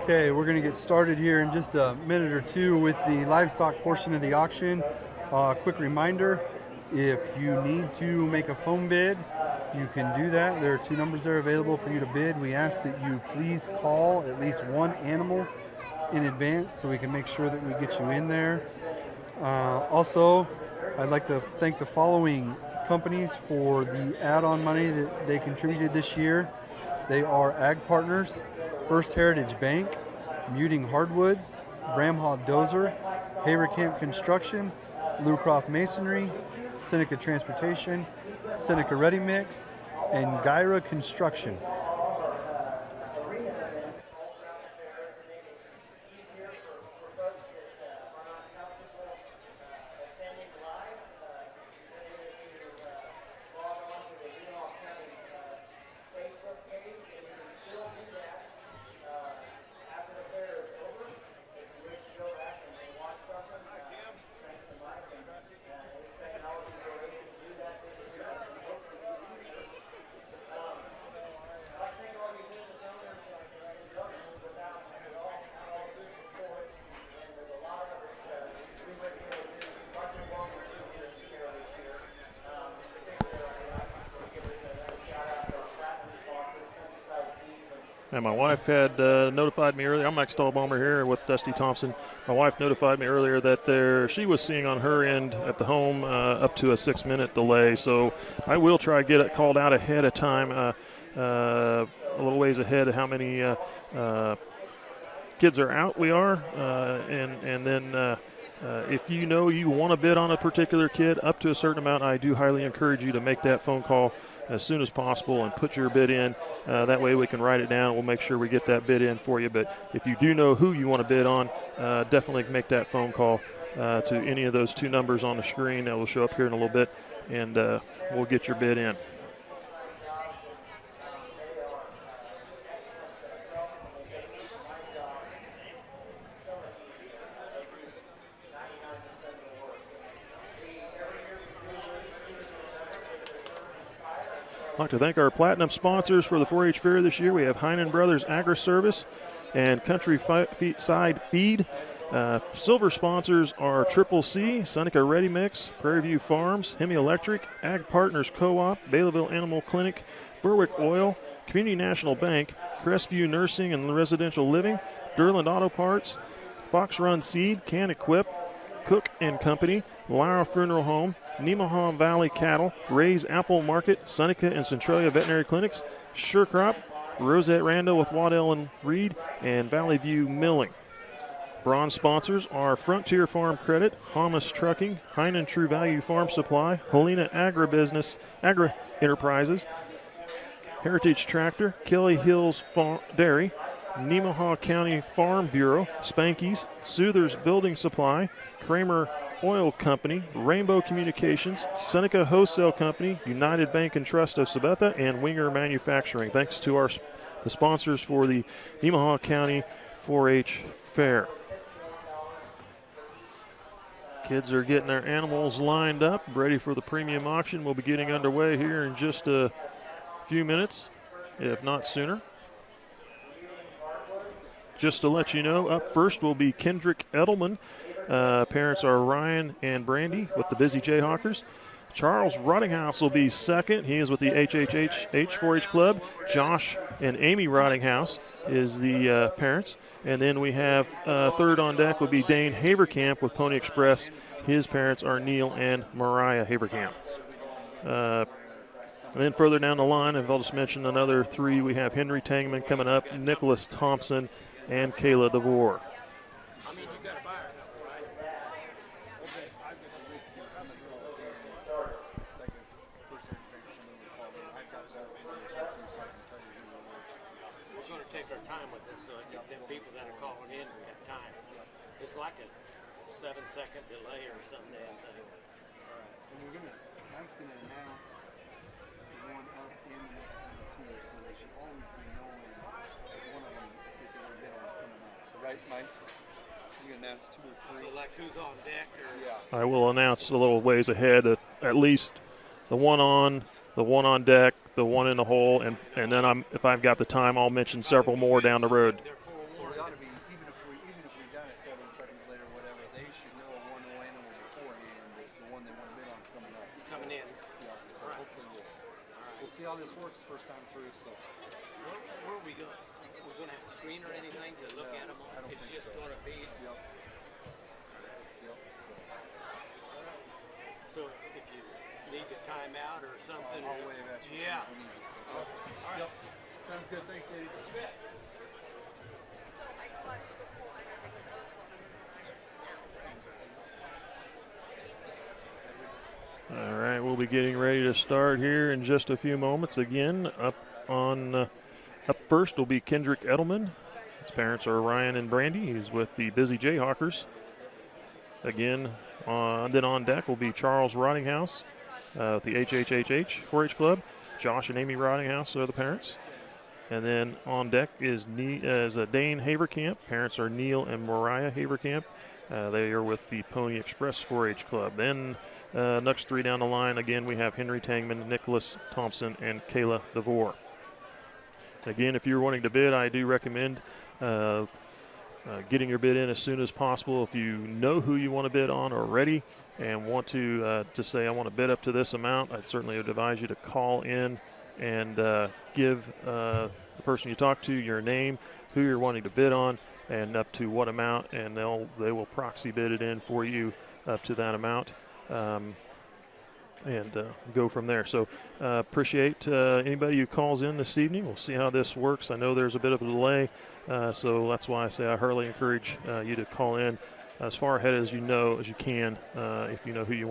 Okay, we're going to get started here in just a minute or two with the livestock portion of the auction. Quick reminder, if you need to make a phone bid, you can do that. There are 2 numbers there available for you to bid. We ask that you please call at least one animal in advance so we can make sure that we get you in there. Also, I'd like to thank the following companies for the add-on money that they contributed this year. They are Ag Partners, First Heritage Bank, Muting Hardwoods, Bramhaw Dozer, Havercamp Construction, Lucroft Masonry, Seneca Transportation, Seneca Ready Mix, and Gyra Construction. And my wife had notified me earlier. I'm Mike Stahlbaumer here with Dusty Thompson. My wife notified me earlier that she was seeing on her end at the home up to a 6-minute delay. So I will try to get it called out ahead of time, a little ways ahead of how many kids are out we are. And then if you know you want to bid on a particular kid up to a certain amount, I do highly encourage you to make that phone call as soon as possible and put your bid in. That way we can write it down. We'll make sure we get that bid in for you. But if you do know who you want to bid on, definitely make that phone call to any of those 2 numbers on the screen that will show up here in a little bit, and we'll get your bid in. I'd like to thank our platinum sponsors for the 4-H Fair this year. We have Heinen Brothers Agri-Service and Countryside Feed. Silver sponsors are Triple C, Seneca Ready Mix, Prairie View Farms, Hemi Electric, Ag Partners Co-op, Baylorville Animal Clinic, Berwick Oil, Community National Bank, Crestview Nursing and Residential Living, Durland Auto Parts, Fox Run Seed, Can Equip, Cook and Company, Lara Funeral Home, Nemaha Valley Cattle, Ray's Apple Market, Seneca and Centralia Veterinary Clinics, SureCrop, Rosette Randall with Waddell and Reed, and Valley View Milling. Bronze sponsors are Frontier Farm Credit, Hamas Trucking, Heinen True Value Farm Supply, Helena Agribusiness, Agri Enterprises, Heritage Tractor, Kelly Hills Dairy, Nemaha County Farm Bureau, Spanky's, Soother's Building Supply, Kramer Oil Company, Rainbow Communications, Seneca Wholesale Company, United Bank and Trust of Sabetha, and Winger Manufacturing. Thanks to the sponsors for the Nemaha County 4-H Fair. Kids are getting their animals lined up, ready for the premium auction. We'll be getting underway here in just a few minutes, if not sooner. Just to let you know, up first will be Kendrick Edelman. Parents are Ryan and Brandy with the Busy Jayhawkers. Charles Rottinghouse will be second. He is with the HHH 4-H Club. Josh and Amy Rottinghouse is the parents. And then we have third on deck will be Dane Havercamp with Pony Express. His parents are Neil and Mariah Havercamp. And then further down the line, if I'll just mention another 3, we have Henry Tangman coming up, Nicholas Thompson, and Kayla DeVore. We're going to take our time with this, so them people that are calling in, we have time. It's like a 7-second delay or some damn thing. All right. And Mike's going to announce the one up in the next one too, so they should always be knowing one of them if they're going to get on what's coming up. So right, Mike? You announce 2 or 3. So like who's on deck or? Yeah. I will announce a little ways ahead at least the one on deck, the one in the hole, and then if I've got the time, I'll mention several more down the road. They're forewarned. how this works first time through. So Where are we going? We're going to have a screen or anything to look at them on? It's just going to be. Yep. So if you need to time out or something. I'll wave at you. Yeah. If we need you, so. All right. Yep. Sounds good. Thanks, Dave. All right, we'll be getting ready to start here in just a few moments. Again, up first will be Kendrick Edelman. His parents are Ryan and Brandy. He's with the Busy Jayhawkers. Again, then on deck will be Charles Rottinghouse with the HHHH 4-H Club. Josh and Amy Rottinghouse are the parents. And then on deck is Dane Haverkamp. Parents are Neil and Mariah Haverkamp. They are with the Pony Express 4-H Club. Then next three down the line, again, we have Henry Tangman, Nicholas Thompson, and Kayla DeVore. Again, if you're wanting to bid, I do recommend getting your bid in as soon as possible. If you know who you want to bid on already and want to say, I want to bid up to this amount, I certainly would advise you to call in and give the person you talk to your name, who you're wanting to bid on, and up to what amount, and they will proxy bid it in for you up to that amount. And go from there. So appreciate anybody who calls in this evening. We'll see how this works. I know there's a bit of a delay, so that's why I say I highly encourage you to call in as far ahead as you can, if you know who you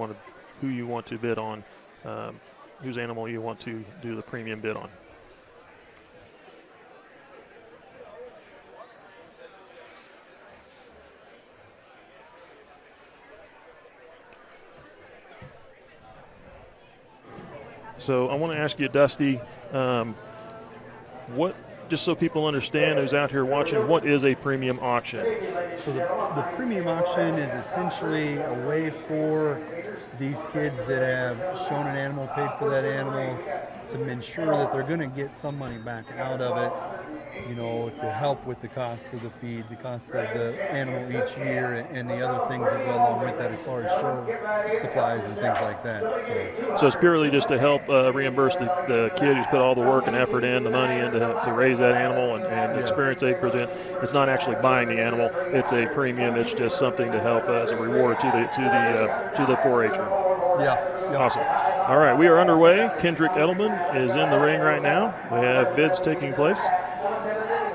want to bid on, whose animal you want to do the premium bid on. So I want to ask you, Dusty, just so people understand who's out here watching, what is a premium auction? So the premium auction is essentially a way for these kids that have shown an animal, paid for that animal, to ensure that they're going to get some money back out of it, to help with the cost of the feed, the cost of the animal each year, and the other things that go along with that as far as show supplies and things like that. So it's purely just to help reimburse the kid who's put all the work and effort in, the money in to raise that animal and the experience they present. It's not actually buying the animal; it's a premium. It's just something to help as a reward to the 4-H'er. Yeah. Awesome. All right, we are underway. Kendrick Edelman is in the ring right now. We have bids taking place.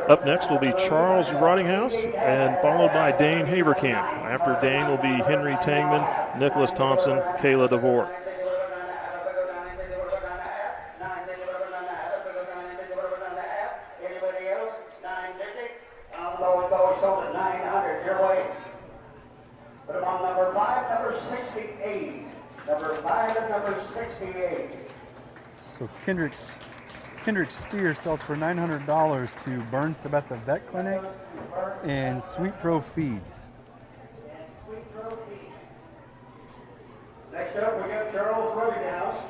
Up next will be Charles Rottinghouse, and followed by Dane Haverkamp. After Dane will be Henry Tangman, Nicholas Thompson, Kayla DeVore. So Kendrick's steer sells for $900 to Burn Sabetha Vet Clinic and Sweet Pro Feeds. Next up, we got Charles Rottinghouse.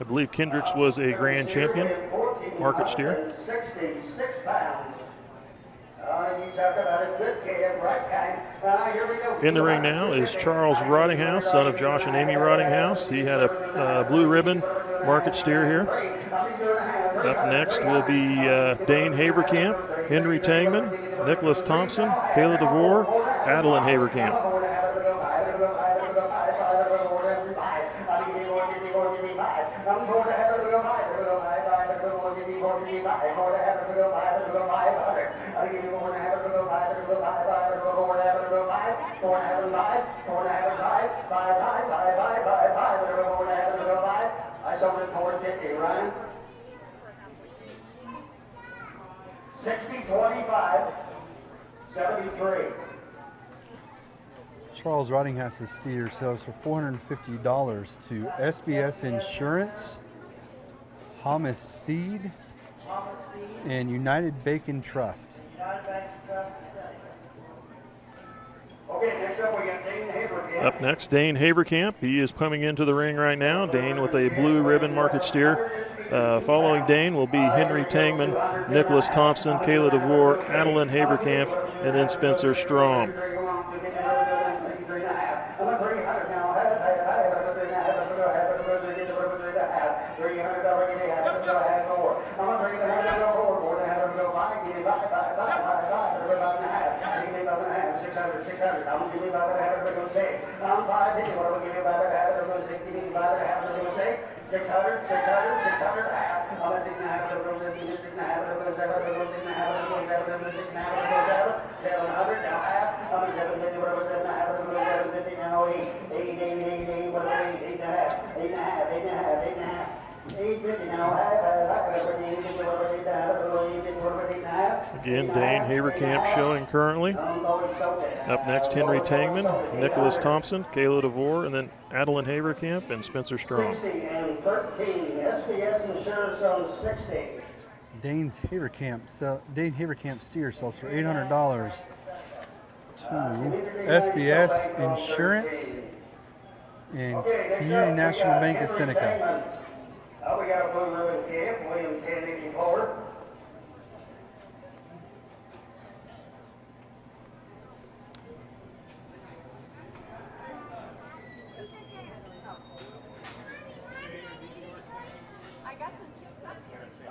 I believe Kendrick's was a grand champion market steer. 66 pounds. You talk about a good kid, right kind. Here we go. In the ring now is Charles Rottinghouse, son of Josh and Amy Rottinghouse. He had a blue ribbon market steer here. Up next will be Dane Haverkamp, Henry Tangman, Nicholas Thompson, Kayla DeVore, Adeline Haverkamp. I sold it for 50, Ryan. 60-25, 73. Charles Rottinghouse's steer sells for $450 to SBS Insurance, Hummus Seed, and United Bacon Trust. Okay, next up we got Dane Haverkamp. Up next, Dane Haverkamp. He is coming into the ring right now. Dane with a blue ribbon market steer. Following Dane will be Henry Tangman, Nicholas Thompson, Kayla DeVore, Adeline Haverkamp, and then Spencer Strom. 600. I'm gonna give you about a half of a six. I'm 550. What I'm gonna give you about a half of a 60. Give me about a half of a six. 600, 600, 600 and a half. I'm gonna take a half of a 6 and a half of a 7, 6 and a half of a 7, 6 and a half of a 7, 700 now half. I'm gonna 750. What I'm 7 and a half of a 750 now 8, what am I 8 and a half, 8 and a half, 8 and a half, 8 and a half. 850 now half. Again, Dane Haverkamp showing currently. Up next, Henry Tangman, Nicholas Thompson, Kayla DeVore, and then Adeline Haverkamp and Spencer Strong. 60 and 13. SBS insurance on 60. Dane Haverkamp steer sells for $800 to SBS Insurance and Community National Bank of Seneca. We got a blue ribbon kid, William 1084.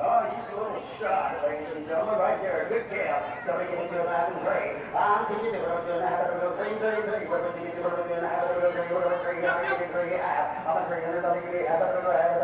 Oh, he's a little shot, ladies and gentlemen, right there. Good calf. Somebody get into a lap and trade. I'm thinking that we're going to have to go 3, 3, 3. We're going to have to go 3, 3, 3, 3, 3, 3, half. I'm a 300, I'll give you half. I'm a 300,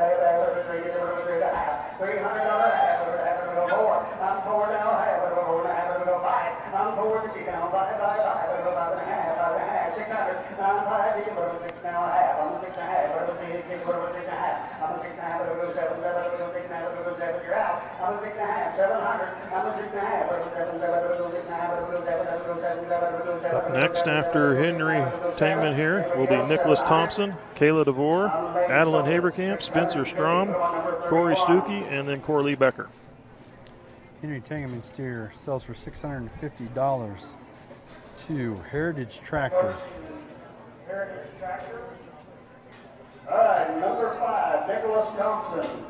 half. $300 half. We're going to have to go 4. I'm 4 now, half. We're going to have to go 5. I'm 4 to see now. 5, 5, 5. We're going to go 5 and a half, 5 and a half. 600. I'm 5, we're going to 6 now, half. I'm a 6 and a half. We're going to 6, we're going to 6 and a half. I'm a 6 and a half. We're going to go 7, 7. We're going to 6 and a half. We're going to go 7. You're out. I'm a 6 and a half. 700. I'm a 6 and a half. We're going to 7, 7. We're going to go 6 and a half. We're going to go 7, 7. We're going to go 7, 7. We're going to go 7. Up next, after Henry Tangman here, will be Nicholas Thompson, Kayla DeVore, Adeline Haverkamp, Spencer Strom, Corey Stuckey, and then Corley Becker. Henry Tangman steer sells for $650 to Heritage Tractor. Heritage Tractor. All right, number 5, Nicholas Thompson.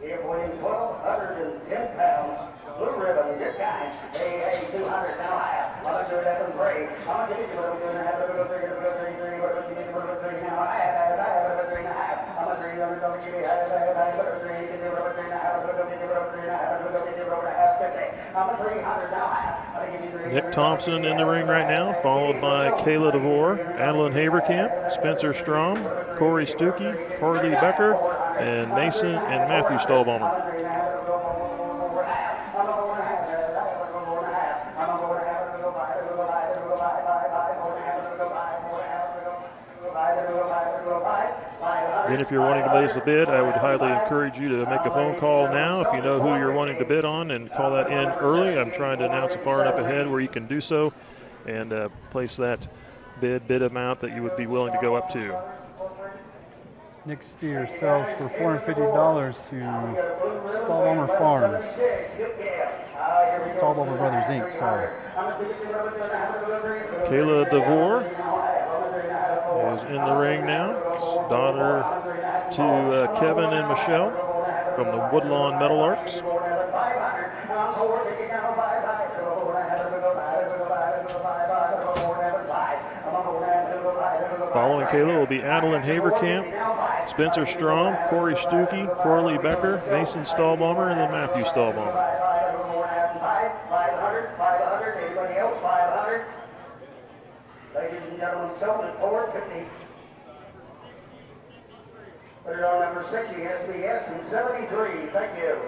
Here for him, 1,210 pounds. Blue ribbon, good kind. Hey, 200 now half. I'm going to do it up and 3. I'm going to give you what I'm doing. Half of it, 3, 3, 3, 3. What I'm going to 3 now half. I'm 3 and a half. I'm a 300. I'm going to give you half. 3, give you what 3 and a half. I'm going to give you what 3 and a half. I'm going to give you what a half. 50. I'm a 300 now half. Nick Thompson in the ring right now, followed by Kayla DeVore, Adeline Haverkamp, Spencer Strom, Corey Stuckey, Corley Becker, and Mason and Matthew Stahlbaumer. Again, if you're wanting to place a bid, I would highly encourage you to make a phone call now if you know who you're wanting to bid on, and call that in early. I'm trying to announce it far enough ahead where you can do so and place that bid amount that you would be willing to go up to. Nick steer sells for $450 to Stahlbaumer Farms. Stahlbaumer Brothers Inc., sorry. Kayla DeVore is in the ring now. Daughter to Kevin and Michelle from the Woodlawn Metal Arts. Following Kayla will be Adeline Haverkamp, Spencer Strom, Corey Stuckey, Corley Becker, Mason Stahlbaumer, and then Matthew Stahlbaumer. Ladies and gentlemen, sold at 450. Put it on number 60, SBS, and 73. Thank you.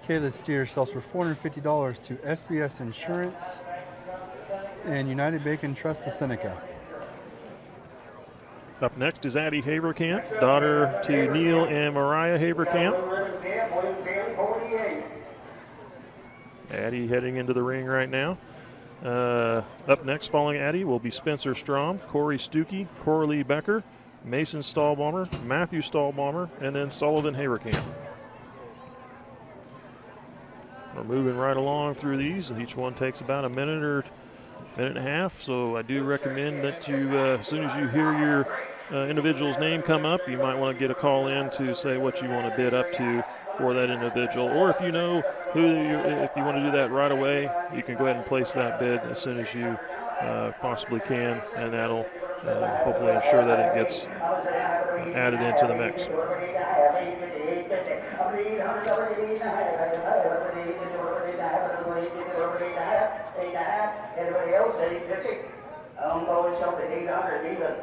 Kayla steer sells for $450 to SBS Insurance and United Bacon Trust of Seneca. Up next is Addie Haverkamp, daughter to Neil and Mariah Haverkamp. Addie heading into the ring right now. Up next, following Addie, will be Spencer Strom, Corey Stuckey, Corley Becker, Mason Stahlbaumer, Matthew Stahlbaumer, and then Sullivan Haverkamp. We're moving right along through these, and each one takes about a minute and a half. So I do recommend that you, as soon as you hear your individual's name come up, you might want to get a call in to say what you want to bid up to for that individual. Or if you know if you want to do that right away, you can go ahead and place that bid as soon as you possibly can, and that'll hopefully ensure that it gets added into the mix. Anybody else, 850? I'm going something 800 even.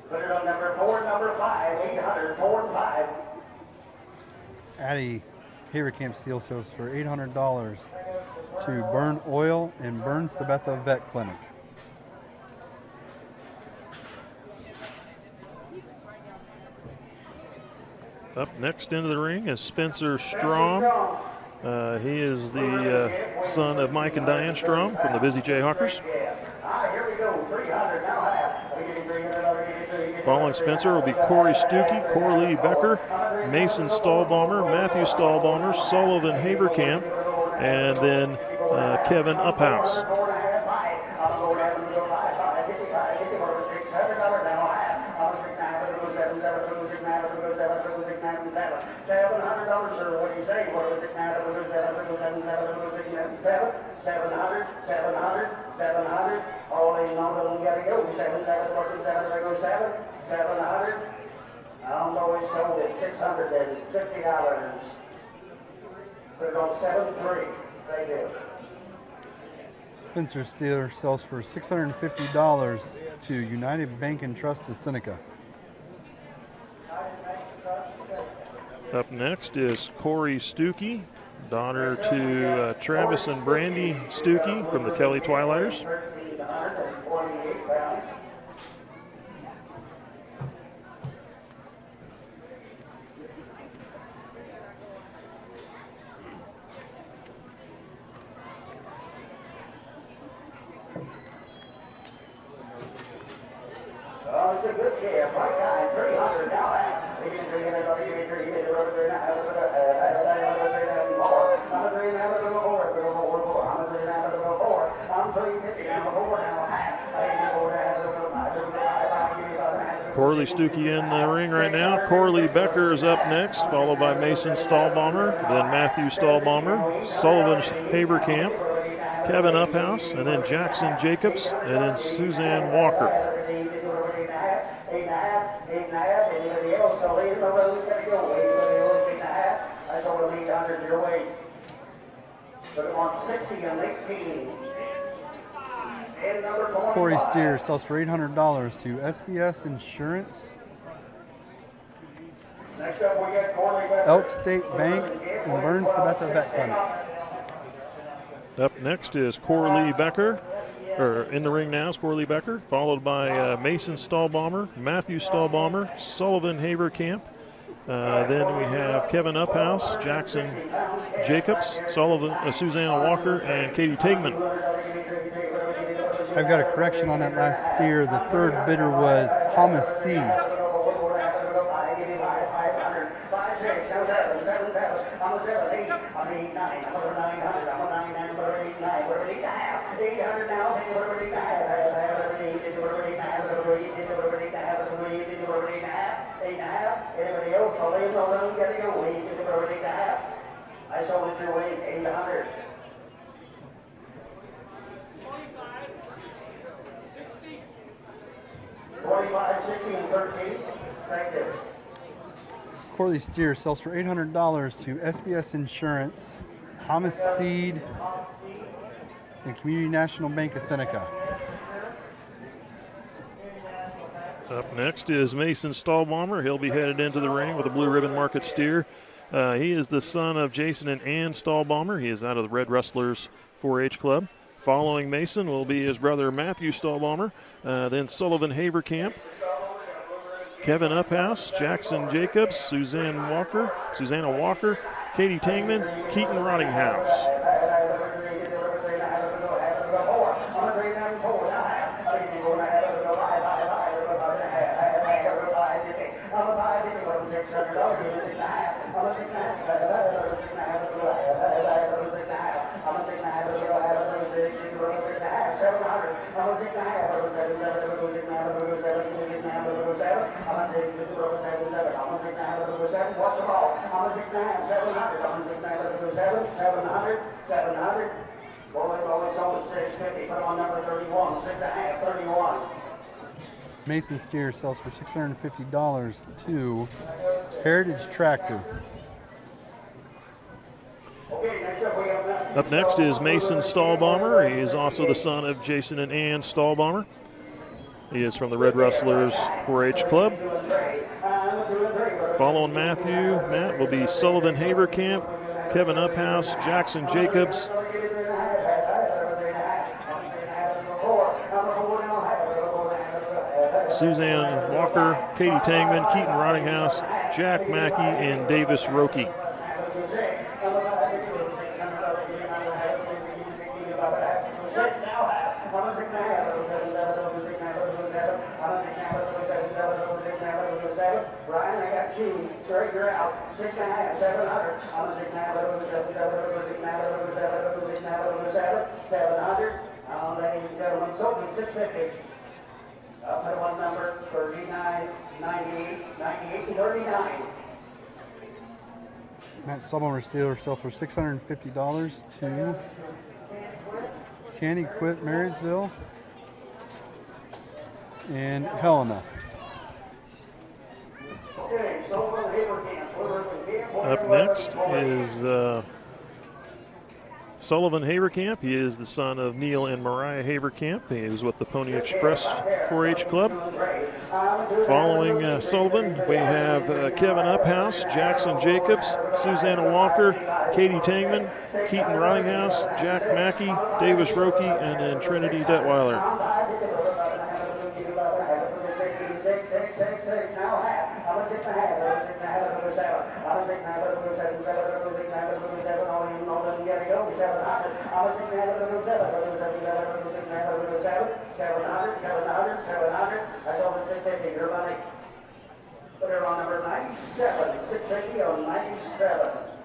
Put it on number 4, number 5, 800, 4 and 5. Addie Haverkamp Steel sells for $800 to Burn Oil and Burn Sabetha Vet Clinic. Up next into the ring is Spencer Strom. He is the son of Mike and Diane Strom from the Busy Jayhawkers. Here we go, 300 now half. Following Spencer will be Corey Stuckey, Corley Becker, Mason Stahlbaumer, Matthew Stahlbaumer, Sullivan Haverkamp, and then Kevin Uphouse. All in number them gotta go. 700. I'm always sold at $650. Put it on 7-3. Thank you. Spencer Steel sells for $650 to United Bank and Trust of Seneca. Up next is Corey Stuckey, daughter to Travis and Brandy Stuckey from the Kelly Twilighters. Oh, it's a good camp. My guy, 300 now. Corley Stuckey in the ring right now. Corley Becker is up next, followed by Mason Stahlbaumer, then Matthew Stahlbaumer, Sullivan Haverkamp, Kevin Uphouse, and then Jackson Jacobs, and then Suzanne Walker. Anybody else, so leave the road, gotta go. 8.5. That's over 800 your way. Put them on 60 and 18. And number 45. Corey Steer sells for $800 to SBS Insurance, Next up, we got Corley Becker. Elk State Bank, and Burn Sabetha Vet Clinic. Up next is Corley Becker, or in the ring now is Corley Becker, followed by Mason Stahlbaumer, Matthew Stahlbaumer, Sullivan Haverkamp. Then we have Kevin Uphouse, Jackson Jacobs, Suzanne Walker, and Katie Tegman. I've got a correction on that last steer. The third bidder was Hamas Seeds. Anybody else, I'll leave no room, gotta go. I sold it your way, 800. 45, 16, 13. Thank you. Corley Steer sells for $800 to SBS Insurance, Hamas Seed, and Community National Bank of Seneca. Up next is Mason Stahlbaumer. He'll be headed into the ring with a blue ribbon market steer. He is the son of Jason and Ann Stahlbaumer. He is out of the Red Rustlers 4-H Club. Following Mason will be his brother Matthew Stahlbaumer, then Sullivan Haverkamp, Kevin Uphouse, Jackson Jacobs, Susanna Walker, Katie Tangman, Keaton Rottinghouse. Rolling sold at 650. Put on number 31. 6.5. 31. Mason steer sells for $650 to Heritage Tractor. Up next is Mason Stahlbomber. He is also the son of Jason and Ann Stahlbomber. He is from the Red Rustlers 4-H Club. Following Matt will be Sullivan Haverkamp, Kevin Uphouse, Jackson Jacobs, Suzanne Walker, Katie Tangman, Keaton Rottinghouse, Jack Mackey, and Davis Roki. Brian, I got two. Straight her out. 6.5, 700. I'm a 6.5, 700. Ladies and gentlemen, sold me 650. Put one number 39, 98, 98 to 39. Matt Stahlbomber steer sells for $650 to Candy Quit Marysville and Helena. Up next is Sullivan Haverkamp. He is the son of Neil and Mariah Haverkamp. He is with the Pony Express 4-H Club. Following Sullivan, we have Kevin Uphouse, Jackson Jacobs, Susanna Walker, Katie Tangman, Keaton Rottinghouse, Jack Mackey, Davis Roki, and then Trinity Detweiler.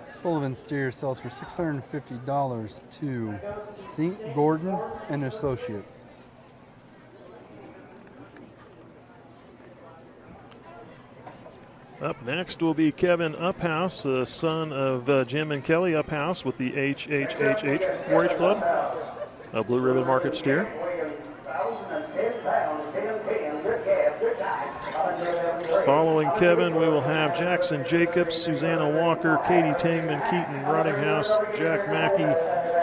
Sullivan steer sells for $650 to St. Gordon and Associates. Up next will be Kevin Uphouse, the son of Jim and Kelly Uphouse with the HHHH 4-H Club, a Blue Ribbon Market steer. Following Kevin, we will have Jackson Jacobs, Susanna Walker, Katie Tangman, Keaton Rottinghouse, Jack Mackey,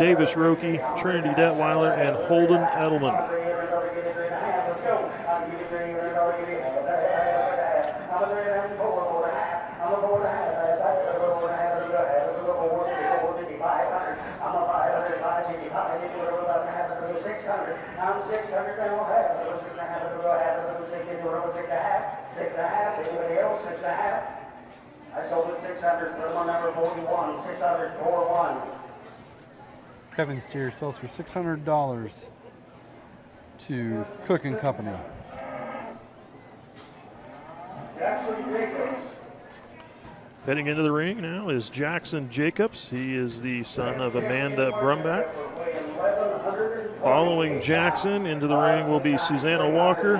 Davis Roki, Trinity Detweiler, and Holden Edelman. I sold it 600. Put on number 41. 600. 41. Kevin steer sells for $600 to Cook and Company. Heading into the ring now is Jackson Jacobs. He is the son of Amanda Brumback. Following Jackson into the ring will be Susanna Walker,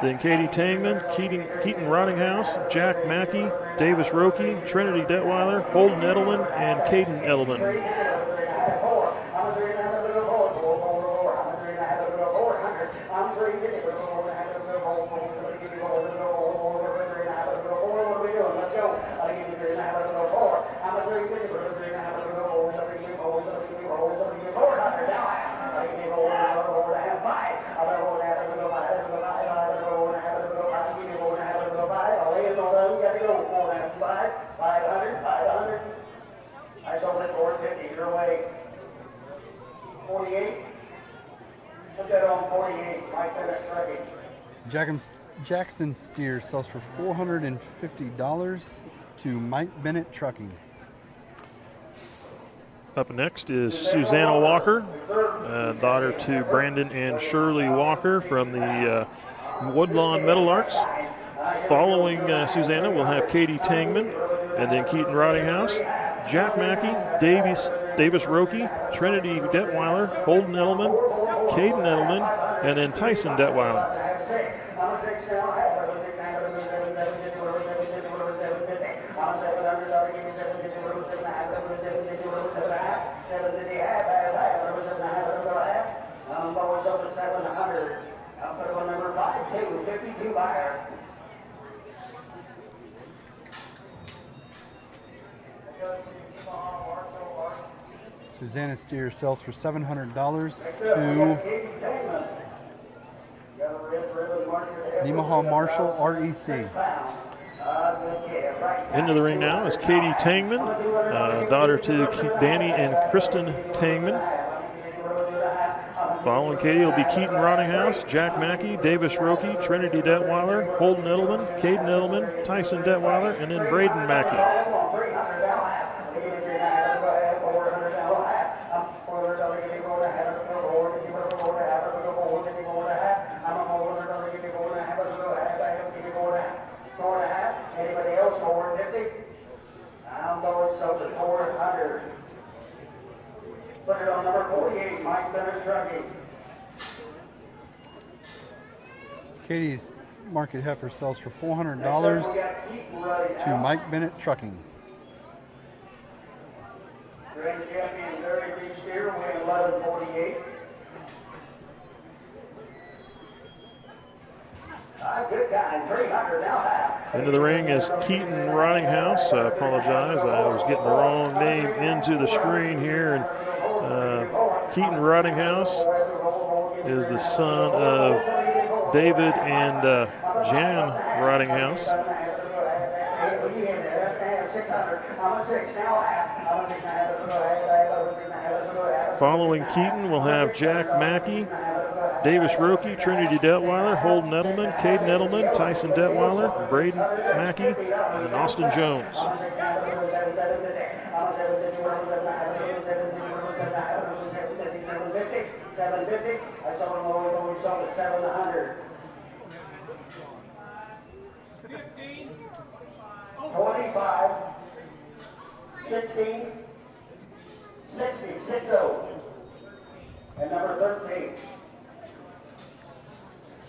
then Katie Tangman, Keaton Rottinghouse, Jack Mackey, Davis Roki, Trinity Detweiler, Holden Edelman, and Caden Edelman. Jackson steer sells for $450 to Mike Bennett Trucking. Up next is Susanna Walker, daughter to Brandon and Shirley Walker from the Woodlawn Meadowlarks. Following Susanna, we'll have Katie Tangman, and then Keaton Rottinghouse, Jack Mackey, Davis Roki, Trinity Detweiler, Holden Edelman, Caden Edelman, and then Tyson Detweiler. 750 half, half, number 7 half, number half. I'm always over 700. I'll put it on number 5, 252 buyer. Susanna steer sells for $700 to Nemaha Marshall REC. Into the ring now is Katie Tangman, daughter to Danny and Kristen Tangman. Following Katie will be Keaton Rottinghouse, Jack Mackey, Davis Roki, Trinity Detweiler, Holden Edelman, Caden Edelman, Tyson Detweiler, and then Braden Mackey. Anybody else 450? I'm going so to 400. Put it on number 48, Mike Bennett Trucking. Katie's market heifer sells for $400 to Mike Bennett Trucking. Grand champion Larry B. Steer, weighing 1148. Good guy, 300 now half. Into the ring is Keaton Rottinghouse. I apologize, I was getting the wrong name into the screen here. And Keaton Rottinghouse is the son of David and Jan Rottinghouse. Following Keaton, we'll have Jack Mackey, Davis Roki, Trinity Detweiler, Holden Edelman, Caden Edelman, Tyson Detweiler, Braden Mackey, and Austin Jones. I saw him always sold at 700. 25, 16, 60, 60, and number 13.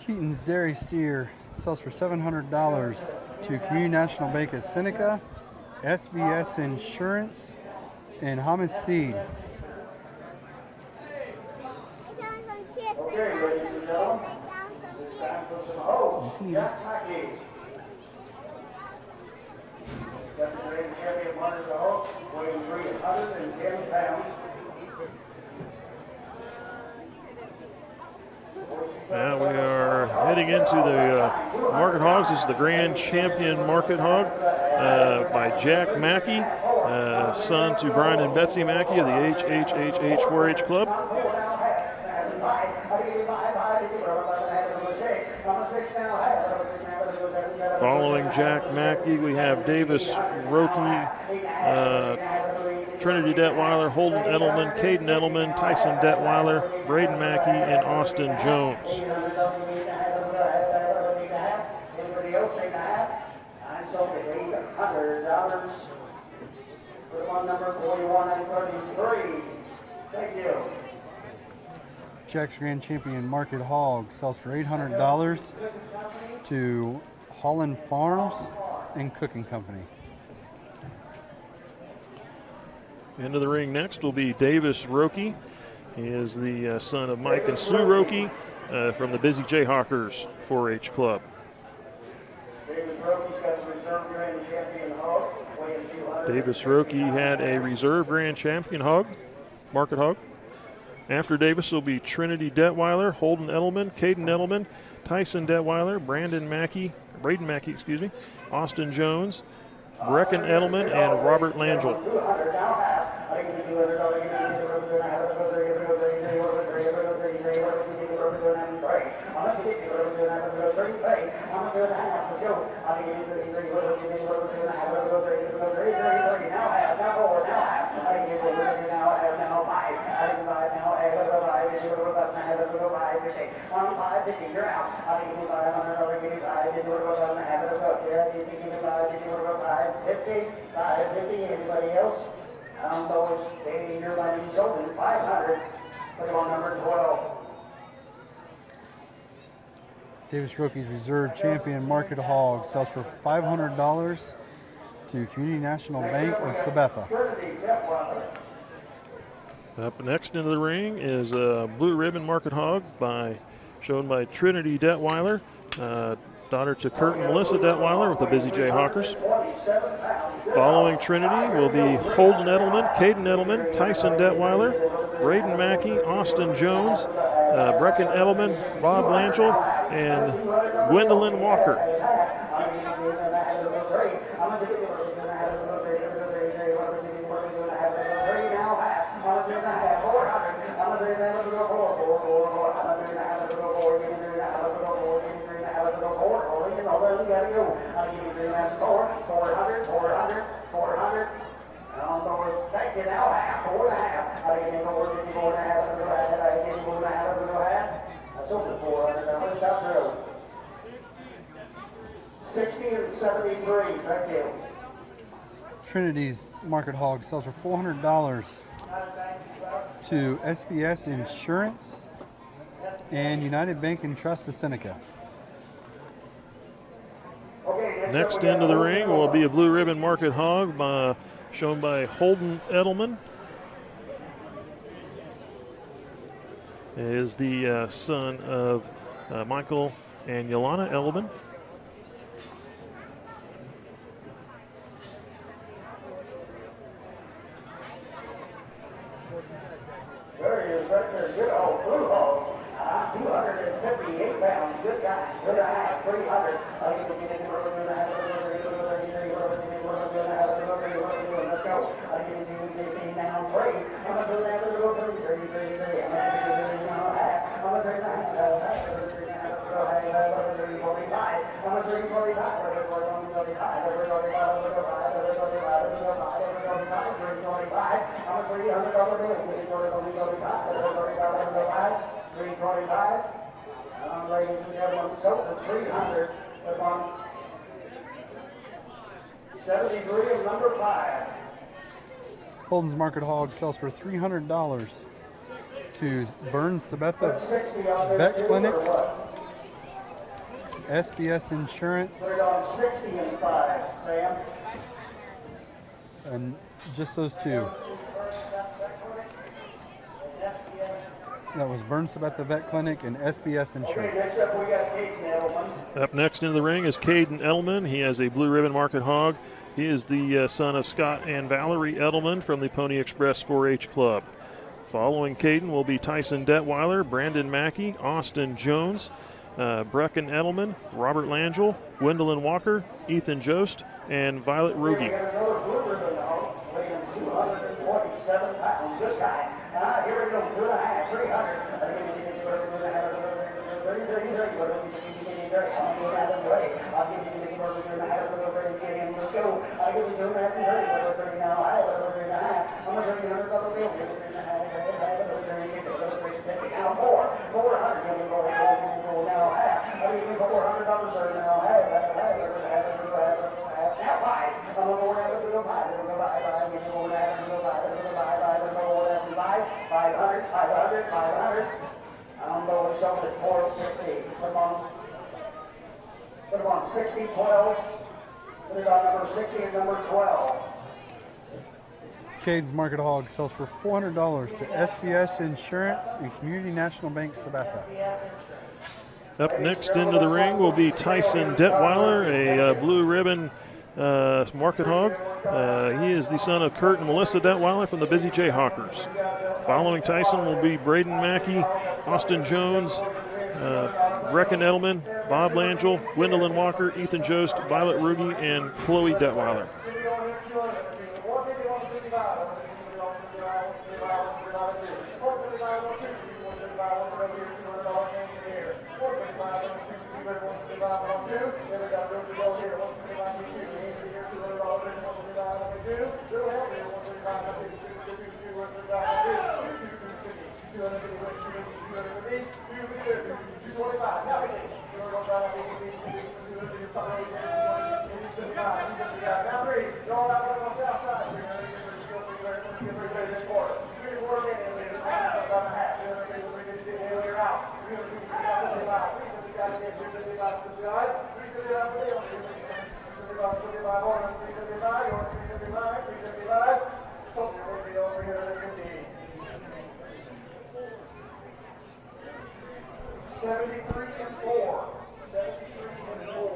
Keaton's Dairy Steer sells for $700 to Community National Bank of Seneca, SBS Insurance, and Hamas Seed. Okay, ladies and gentlemen, it's time for some hoes. Jack Mackey. Got the reigning champion runners a hoe, weighing 310 pounds. Now we are heading into the Market Hogs. This is the Grand Champion Market Hog by Jack Mackey, son to Brian and Betsy Mackey of the HHHH 4-H Club. Following Jack Mackey, we have Davis Roki, Trinity Detweiler, Holden Edelman, Caden Edelman, Tyson Detweiler, Braden Mackey, and Austin Jones. Anybody else take a half? I sold it $800. Put on number 41 and 33. Thank you. Jack's Grand Champion Market Hog sells for $800 to Holland Farms and Cooking Company. Into the ring next will be Davis Roki. He is the son of Mike and Sue Roki from the Busy Jayhawkers 4-H Club. Davis Roki had a reserve Grand Champion hog, Market Hog. After Davis will be Trinity Detweiler, Holden Edelman, Caden Edelman, Tyson Detweiler, Braden Mackey, Austin Jones, Brecken Edelman, and Robert Langell. Anybody else? I'm always stating here by these open 500. Put him on number 12. Davis Roki's Reserve Champion Market Hog sells for $500 to Community National Bank of Sabetha. Up next into the ring is Blue Ribbon Market Hog shown by Trinity Detweiler, daughter to Kurt and Melissa Detweiler with the Busy J Hawkers. Following Trinity will be Holden Edelman, Caden Edelman, Tyson Detweiler, Braden Mackey, Austin Jones, Brecken Edelman, Bob Lanchel, and Gwendolyn Walker. Trinity's Market Hog sells for $400 to SBS Insurance and United Bank and Trust of Seneca. Next into the ring will be a Blue Ribbon Market Hog shown by Holden Edelman. He is the son of Michael and Yolana Edelman. There he is right there. Good old blue hog. 258 pounds. Good guy. Good eye. 300. Let's go. Down 3. I'm going to do that. Ladies and gentlemen, so for 300 upon 73 and number 5. Holden's Market Hog sells for $300 to Burns Sabetha Vet Clinic, SBS Insurance, Put it on 60 and 5, Sam. and just those two. That was Burns Sabetha Vet Clinic and SBS Insurance. Next up, we got Caden Edelman. Up next into the ring is Caden Edelman. He has a Blue Ribbon Market Hog. He is the son of Scott and Valerie Edelman from the Pony Express 4-H Club. Following Caden will be Tyson Detweiler, Brandon Mackey, Austin Jones, Brecken Edelman, Robert Langell, Gwendolyn Walker, Ethan Jost, and Violet Ruby. We got another Blue Ribbon hog, weighing 247 pounds. Good guy. Here we go. 2.5, 300. Put them on 60, 12. Put it on number 60 and number 12. Caden's Market Hog sells for $400 to SBS Insurance and Community National Bank Sabetha. Up next into the ring will be Tyson Detweiler, a Blue Ribbon Market Hog. He is the son of Kurt and Melissa Detweiler from the Busy J Hawkers. Following Tyson will be Braden Mackey, Austin Jones, Brecken Edelman, Bob Langell, Gwendolyn Walker, Ethan Jost, Violet Ruby, and Chloe Detweiler.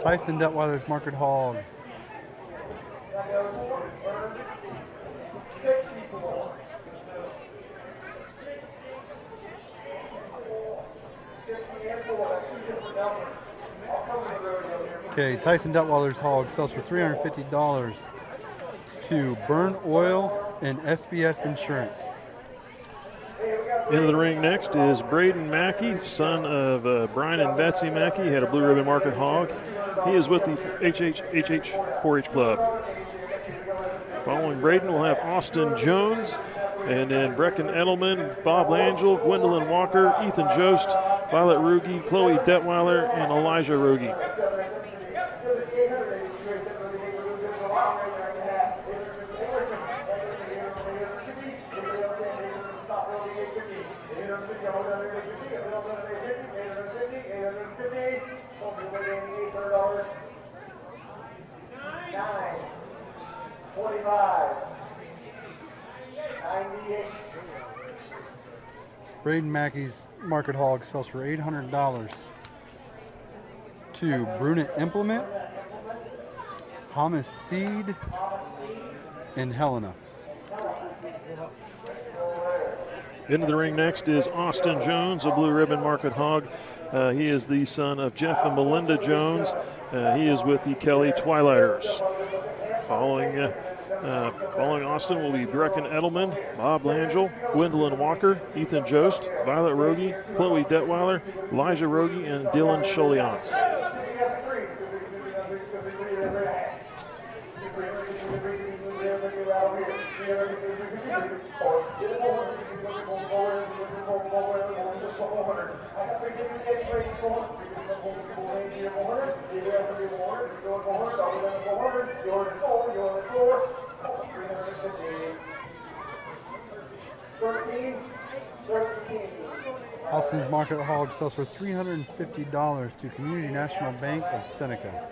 Tyson Detweiler's Market Hog. Okay, Tyson Detweiler's hog sells for $350 to Burn Oil and SBS Insurance. Into the ring next is Braden Mackey, son of Brian and Betsy Mackey. He had a Blue Ribbon Market hog. He is with the HH 4-H Club. Following Braden, we'll have Austin Jones, and then Brecken Edelman, Bob Langell, Gwendolyn Walker, Ethan Jost, Violet Ruge, Chloe Detweiler, and Elijah Ruge. Braden Mackey's Market Hog sells for $800 to Brunette Implement, Hummus Seed, and Helena. Into the ring next is Austin Jones, a Blue Ribbon Market hog. He is the son of Jeff and Melinda Jones. He is with the Kelly Twilighters. Following Austin will be Brecken Edelman, Bob Langell, Gwendolyn Walker, Ethan Jost, Violet Ruge, Chloe Detweiler, Elijah Ruge, and Dylan Scholiance. Austin's Market Hog sells for $350 to Community National Bank of Seneca.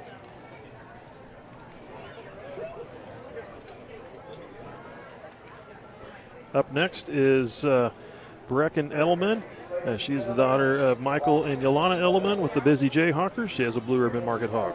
Up next is Brecken Edelman. She's the daughter of Michael and Yolana Edelman with the Busy Jayhawkers. She has a Blue Ribbon Market hog.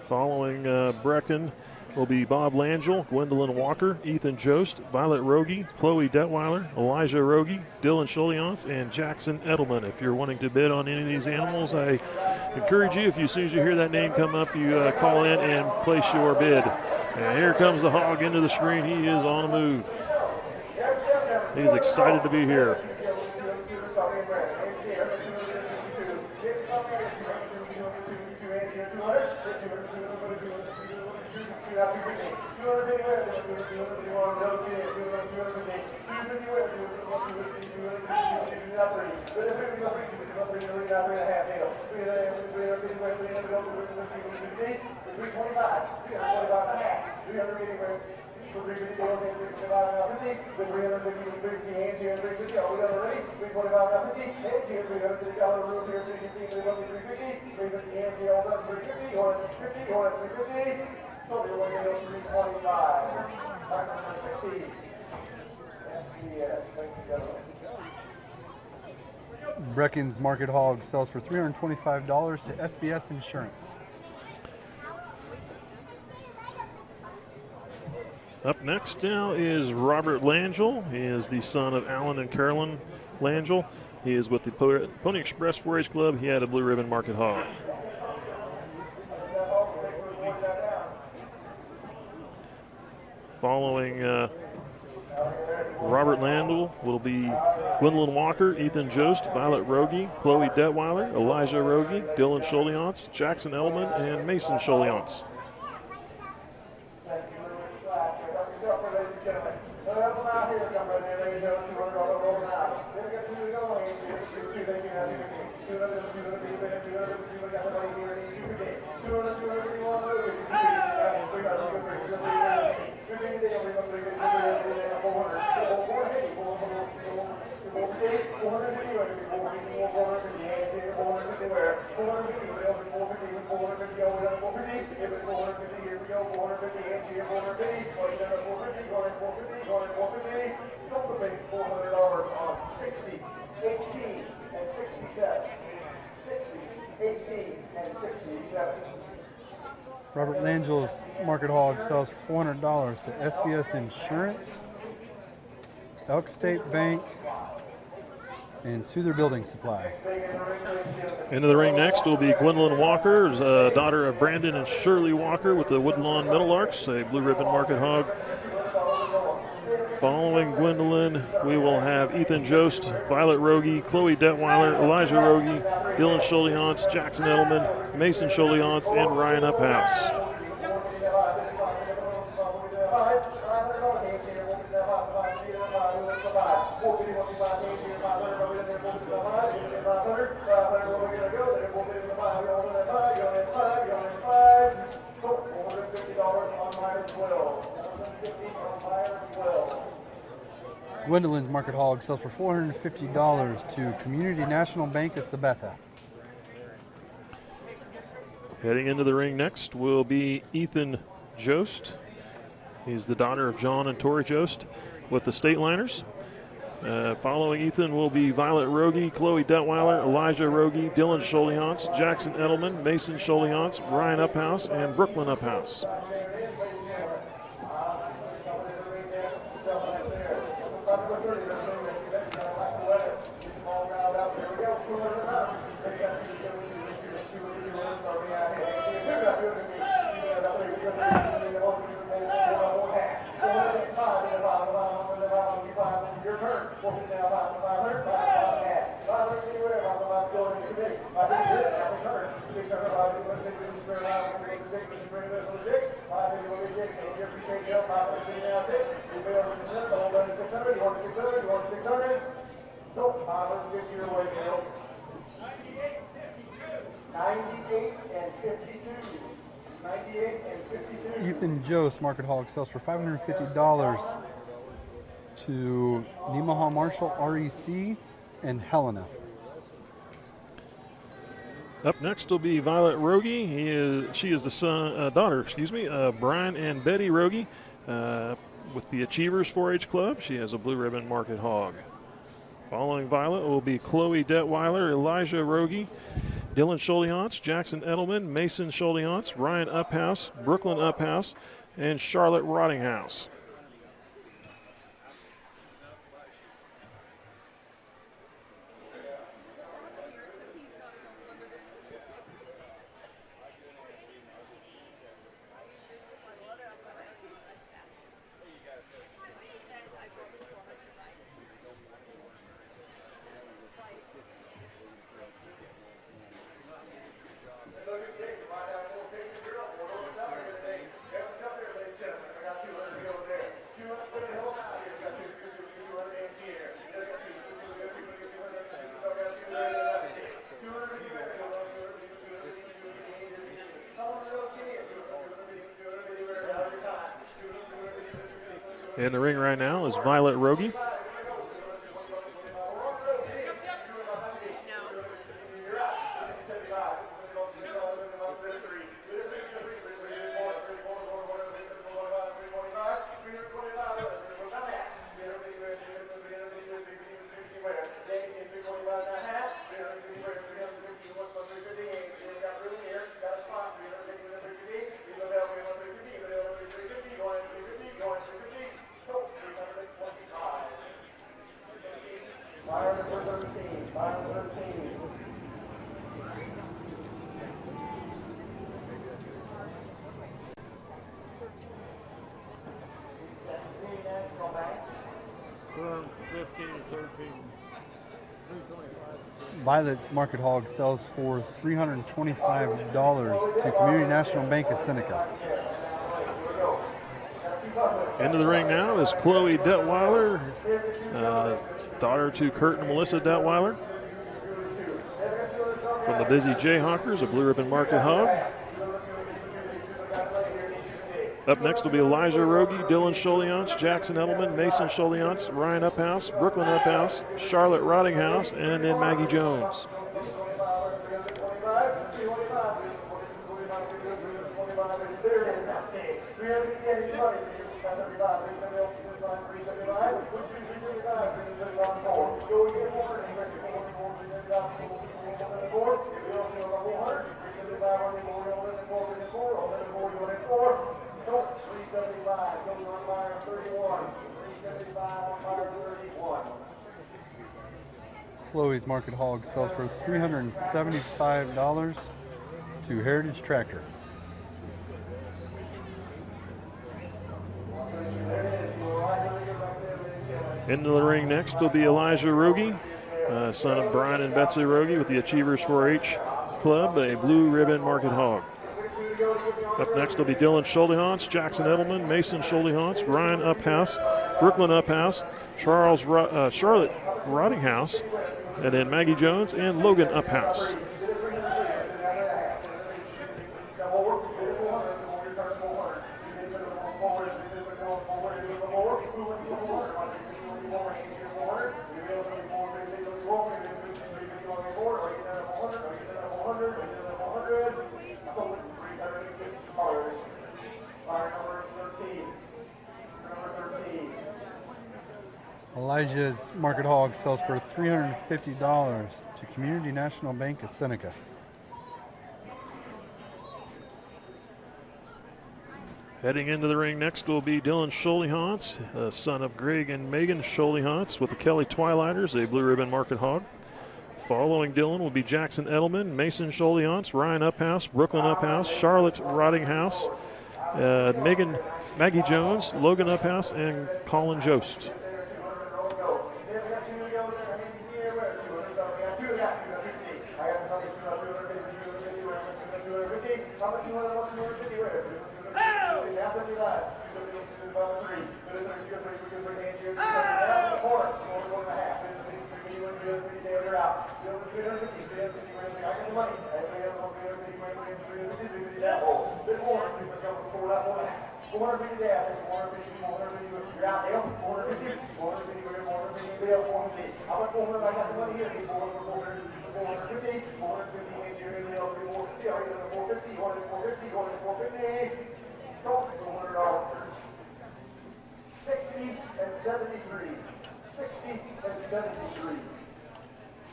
Following Brecken will be Bob Langell, Gwendolyn Walker, Ethan Jost, Violet Ruge, Chloe Detweiler, Elijah Ruge, Dylan Scholiance, and Jackson Edelman. If you're wanting to bid on any of these animals, I encourage you, as soon as you hear that name come up, you call in and place your bid. And here comes the hog into the screen. He is on the move. He's excited to be here. Brecken's Market Hog sells for $325 to SBS Insurance. Up next now is Robert Langell. He is the son of Alan and Carolyn Langell. He is with the Pony Express 4-H Club. He had a Blue Ribbon Market hog. Following Robert Landell will be Gwendolyn Walker, Ethan Jost, Violet Ruge, Chloe Detweiler, Elijah Ruge, Dylan Scholiance, Jackson Edelman, and Mason Scholiance. Give it 450, here we go, 450, empty here, 450, 27, 450, going in 450, going in 450. Silver bait, $400 on 60, 18, and 67. 60, 18, and 67. Robert Langel's Market Hog sells for $400 to SBS Insurance, Elk State Bank, and Souther Building Supply. Into the ring next will be Gwendolyn Walker, daughter of Brandon and Shirley Walker with the Woodlawn Middlelarks, a Blue Ribbon Market Hog. Following Gwendolyn, we will have Ethan Jost, Violet Rogie, Chloe Detweiler, Elijah Rogie, Dylan Scholiance, Jackson Edelman, Mason Scholiance, and Ryan Uphouse. Gwendolyn's Market Hog sells for $450 to Community National Bank of Sabetha. Heading into the ring next will be Ethan Jost. He's the daughter of John and Tori Jost with the State Liners. Following Ethan will be Violet Rogie, Chloe Detweiler, Elijah Rogie, Dylan Scholiance, Jackson Edelman, Mason Scholiance, Ryan Uphouse, and Brooklyn Uphouse. Ethan Jost Market Hog sells for $550 to Nemaha Marshall REC and Helena. Up next will be Violet Rogie. She is the daughter, Brian and Betty Rogie with the Achievers 4-H Club. She has a Blue Ribbon Market Hog. Following Violet will be Chloe Detweiler, Elijah Rogie, Dylan Scholiance, Jackson Edelman, Mason Scholiance, Ryan Uphouse, Brooklyn Uphouse, and Charlotte Rottinghouse. In the ring right now is Violet Rogie. Violet's Market Hog sells for $325 to Community National Bank of Seneca. Into the ring now is Chloe Detweiler, daughter to Kurt and Melissa Detweiler. From the Busy Jayhawkers, a Blue Ribbon Market Hog. Up next will be Elijah Rogie, Dylan Scholiance, Jackson Edelman, Mason Scholiance, Ryan Uphouse, Brooklyn Uphouse, Charlotte Rottinghouse, and then Maggie Jones. Chloe's Market Hog sells for $375 to Heritage Tractor. Into the ring next will be Elijah Rogie, son of Brian and Betsy Rogie with the Achievers 4-H Club, a blue ribbon Market Hog. Up next will be Dylan Schuldehans, Jackson Edelman, Mason Schuldehans, Ryan Uphouse, Brooklyn Uphouse, Charlotte Rottinghouse, and then Maggie Jones and Logan Uphouse. Elijah's Market Hog sells for $350 to Community National Bank of Seneca. Heading into the ring next will be Dylan Schuldehans, son of Greg and Megan Schuldehans with the Kelly Twilighters, a blue ribbon Market Hog. Following Dylan will be Jackson Edelman, Mason Schuldehans, Ryan Uphouse, Brooklyn Uphouse, Charlotte Rottinghouse, Maggie Jones, Logan Uphouse, and Colin Jost.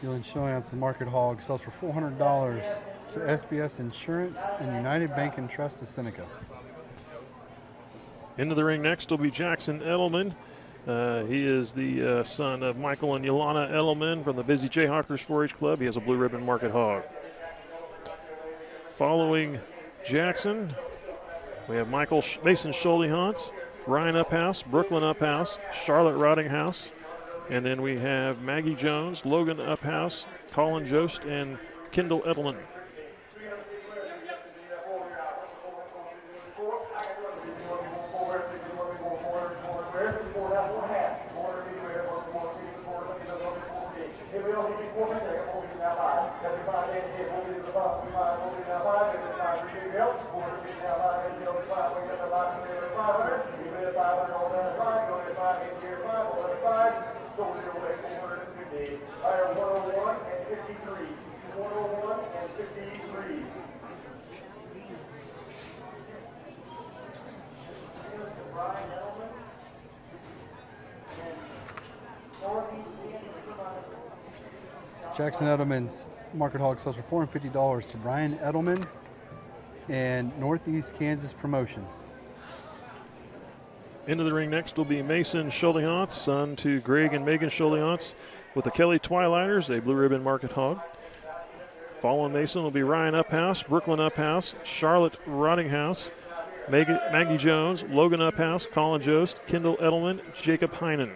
Dylan Schuldehans' Market Hog sells for $400 to SBS Insurance and United Bank and Trust of Seneca. Into the ring next will be Jackson Edelman. He is the son of Michael and Yolana Edelman from the Busy Jayhawkers 4-H Club. He has a blue ribbon Market Hog. Following Jackson, we have Mason Schuldehans, Ryan Uphouse, Brooklyn Uphouse, Charlotte Rottinghouse, and then we have Maggie Jones, Logan Uphouse, Colin Jost, and Kendall Edelman. Jackson Edelman's Market Hog sells for $450 to Brian Edelman and Northeast Kansas Promotions. Into the ring next will be Mason Schuldehans, son to Greg and Megan Schuldehans with the Kelly Twilighters, a blue ribbon Market Hog. Following Mason will be Ryan Uphouse, Brooklyn Uphouse, Charlotte Rottinghouse, Maggie Jones, Logan Uphouse, Colin Jost, Kendall Edelman, Jacob Heinen.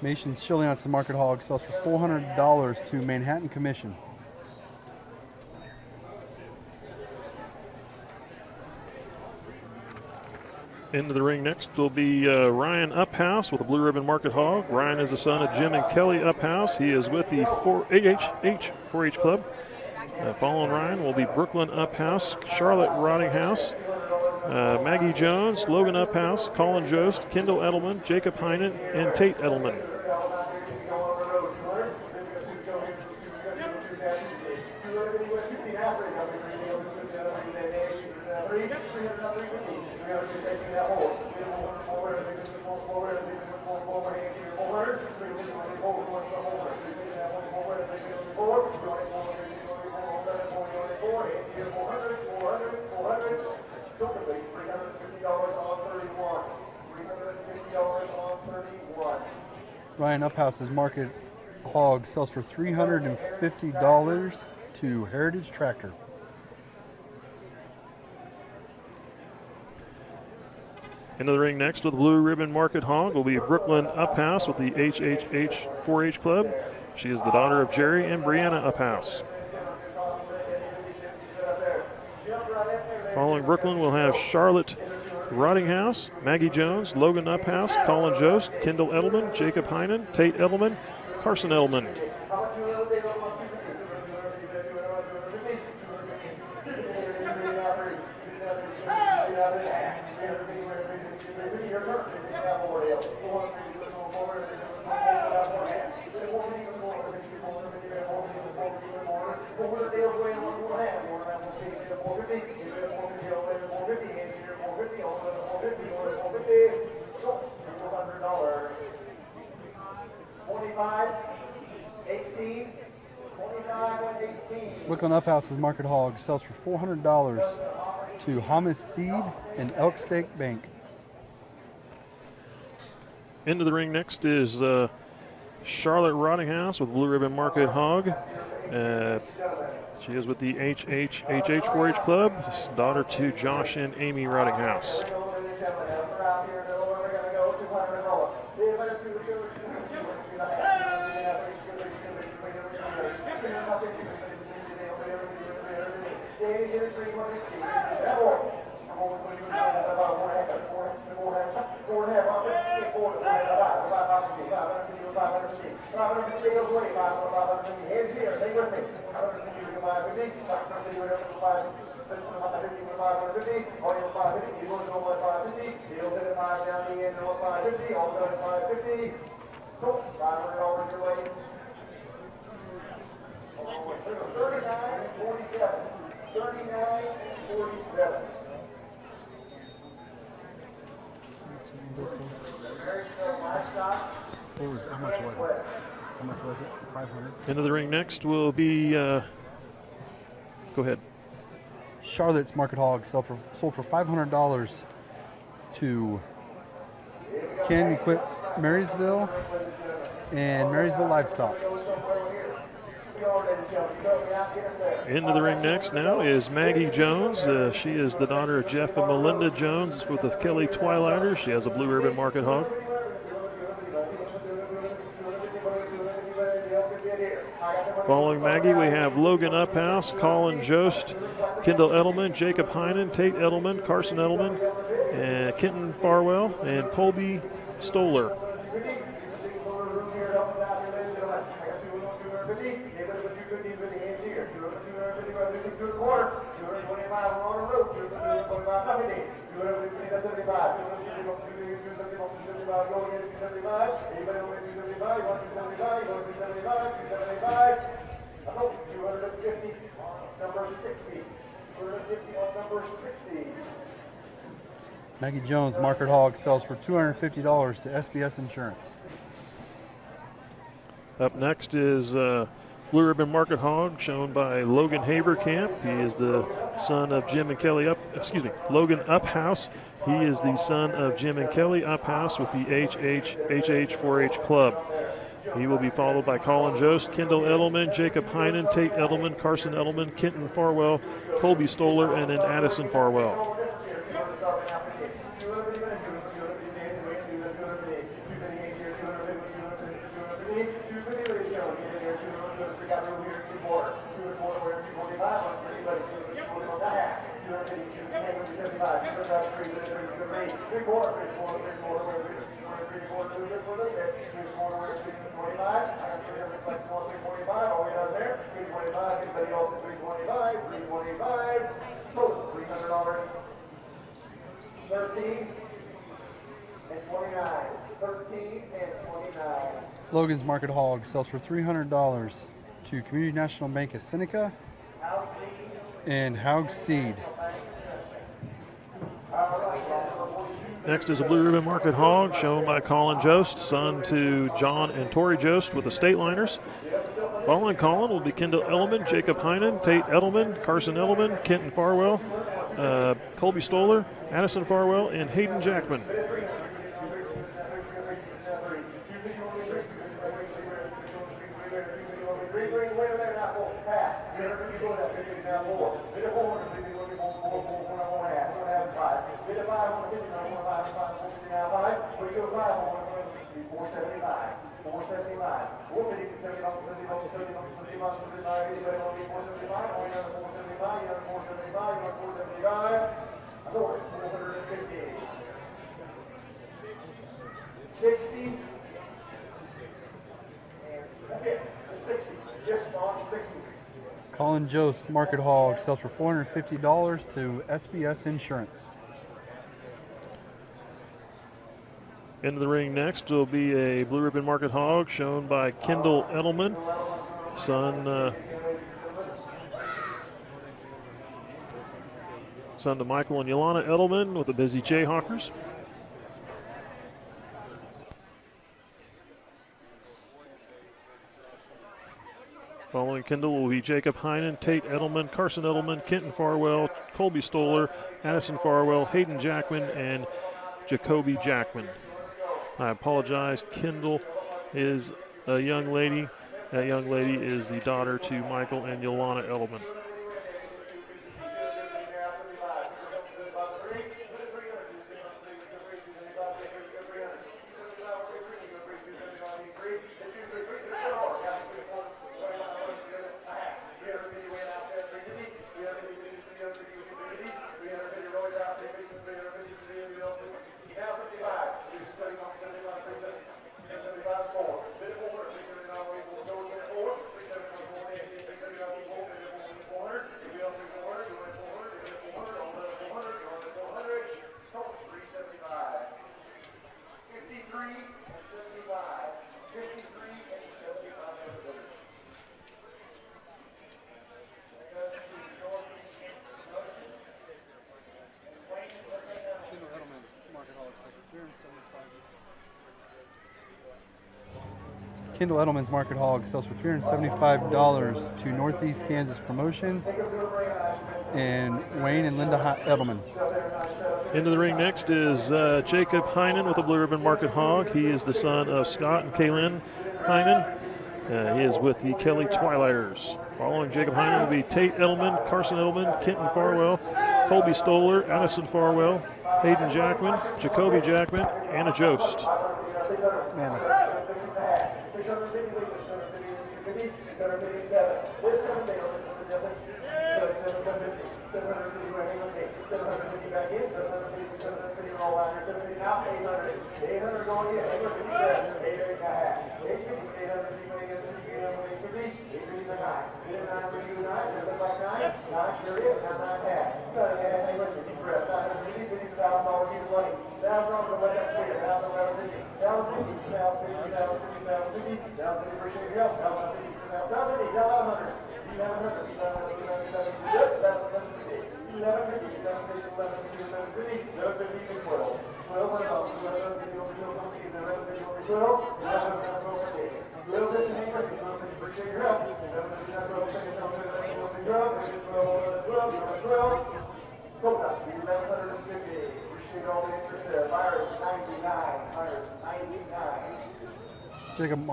Mason Schuldehans' Market Hog sells for $400 to Manhattan Commission. Into the ring next will be Ryan Uphouse with the Blue Ribbon Market Hog. Ryan is the son of Jim and Kelly Uphouse. He is with the 4-H Club. Following Ryan will be Brooklyn Uphouse, Charlotte Rottinghouse, Maggie Jones, Logan Uphouse, Colin Jost, Kendall Edelman, Jacob Heinen, and Tate Edelman. Ryan Uphouse's Market Hog sells for $350 to Heritage Tractor. Into the ring next with the Blue Ribbon Market Hog will be Brooklyn Uphouse with the HHH 4-H Club. She is the daughter of Jerry and Brianna Uphouse. Following Brooklyn, we'll have Charlotte Rottinghouse, Maggie Jones, Logan Uphouse, Colin Jost, Kendall Edelman, Jacob Heinen, Tate Edelman, Carson Edelman. Brooklyn Uphouse's Market Hog sells for $400 to Hamas Seed and Elk Stake Bank. Into the ring next is Charlotte Rottinghouse with Blue Ribbon Market Hog. She is with the HH 4-H Club. This is daughter to Josh and Amy Rottinghouse. Into the ring next will be, go ahead. Charlotte's Market Hog sold for $500 to Ken Equip Marysville and Marysville Livestock. Into the ring next now is Maggie Jones. She is the daughter of Jeff and Melinda Jones with the Kelly Twilighters. She has a Blue Ribbon Market Hog. Following Maggie, we have Logan Uphouse, Colin Jost, Kendall Edelman, Jacob Heinen, Tate Edelman, Carson Edelman, and Kenton Farwell, and Colby Stoller. Maggie Jones Market Hog sells for $250 to SBS Insurance. Up next is Blue Ribbon Market Hog, shown by Logan Haverkamp. He is the son of Jim and Kelly Logan Uphouse. He is the son of Jim and Kelly Uphouse with the HH 4-H Club. He will be followed by Colin Jost, Kendall Edelman, Jacob Heinen, Tate Edelman, Carson Edelman, Kenton Farwell, Colby Stoller, and then Addison Farwell. Logan's Market Hog sells for $300 to Community National Bank of Seneca and Haug Seed. Next is a Blue Ribbon Market Hog shown by Colin Jost, son to John and Tori Jost with the State Liners. Following Colin will be Kendall Edelman, Jacob Heinen, Tate Edelman, Carson Edelman, Kenton Farwell, Colby Stoller, Addison Farwell, and Hayden Jackman. Colin Jost Market Hog sells for $450 to SBS Insurance. Into the ring next will be a Blue Ribbon Market Hog shown by Kendall Edelman, son to Michael and Yolana Edelman with the Busy Jayhawkers. Following Kendall will be Jacob Heinen, Tate Edelman, Carson Edelman, Kenton Farwell, Colby Stoller, Addison Farwell, Hayden Jackman, and Jacoby Jackman. I apologize. Kendall is a young lady. That young lady is the daughter to Michael and Yolana Edelman. Kendall Edelman's Market Hog sells for $375 to Northeast Kansas Promotions and Wayne and Linda Edelman. Into the ring next is Jacob Heinen with the Blue Ribbon Market Hog. He is the son of Scott and Kaylin Heinen. He is with the Kelly Twilighters. Following Jacob Heinen will be Tate Edelman, Carson Edelman, Kenton Farwell, Colby Stoller, Addison Farwell, Hayden Jackman, Jacoby Jackman, and a Jost. Jacob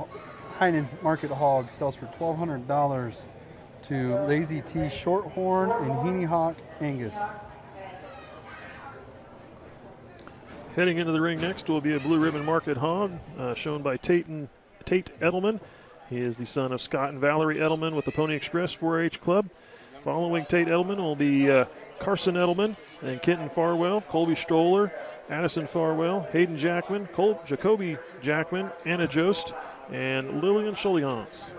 Heinen's Market Hog sells for $1,200 to Lazy T Shorthorn and Heaney Hawk Angus. Heading into the ring next will be a Blue Ribbon Market Hog shown by Tate Edelman. He is the son of Scott and Valerie Edelman with the Pony Express 4-H Club. Following Tate Edelman will be Carson Edelman and Kenton Farwell, Colby Stoller, Addison Farwell, Hayden Jackman, Jacoby Jackman, Anna Jost, and Lillian Schulihans.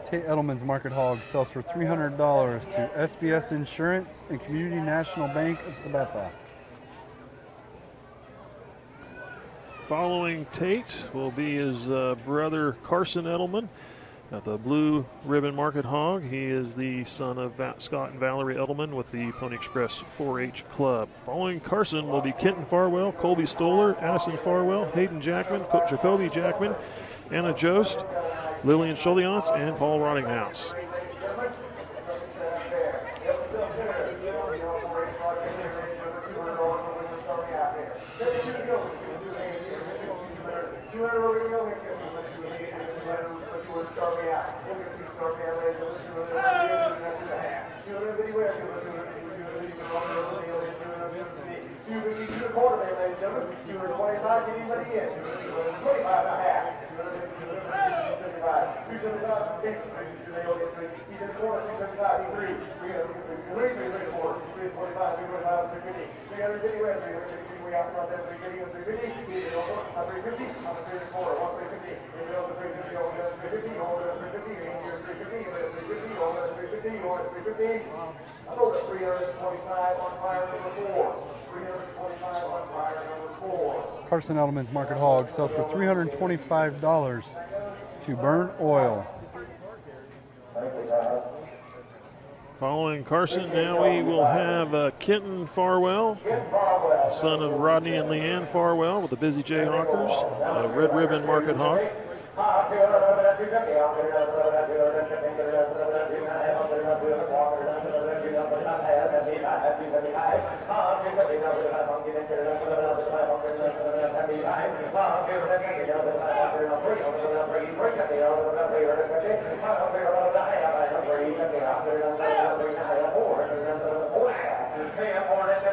Tate Edelman's Market Hog sells for $300 to SBS Insurance and Community National Bank of Sabetha. Following Tate will be his brother Carson Edelman at the Blue Ribbon Market Hog. He is the son of Scott and Valerie Edelman with the Pony Express 4-H Club. Following Carson will be Kenton Farwell, Colby Stoller, Addison Farwell, Hayden Jackman, Jacoby Jackman, Anna Jost, Lillian Schulihans, and Paul Rottinghouse. Carson Edelman's Market Hog sells for $325 to Burn Oil. Following Carson, now we will have Kenton Farwell, son of Rodney and Leanne Farwell with the Busy Jayhawkers, Red Ribbon Market Hog.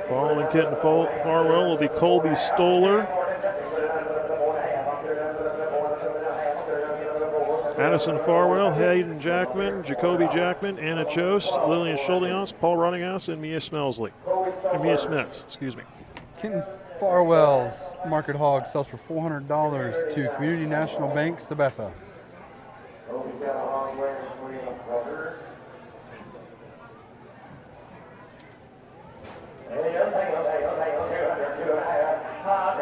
Following Kenton Farwell will be Colby Stoller, Addison Farwell, Hayden Jackman, Jacoby Jackman, Anna Jost, Lillian Schulihans, Paul Rottinghouse, and Mia Smets, excuse me. Kenton Farwell's Market Hog sells for $400 to Community National Bank, Sabetha.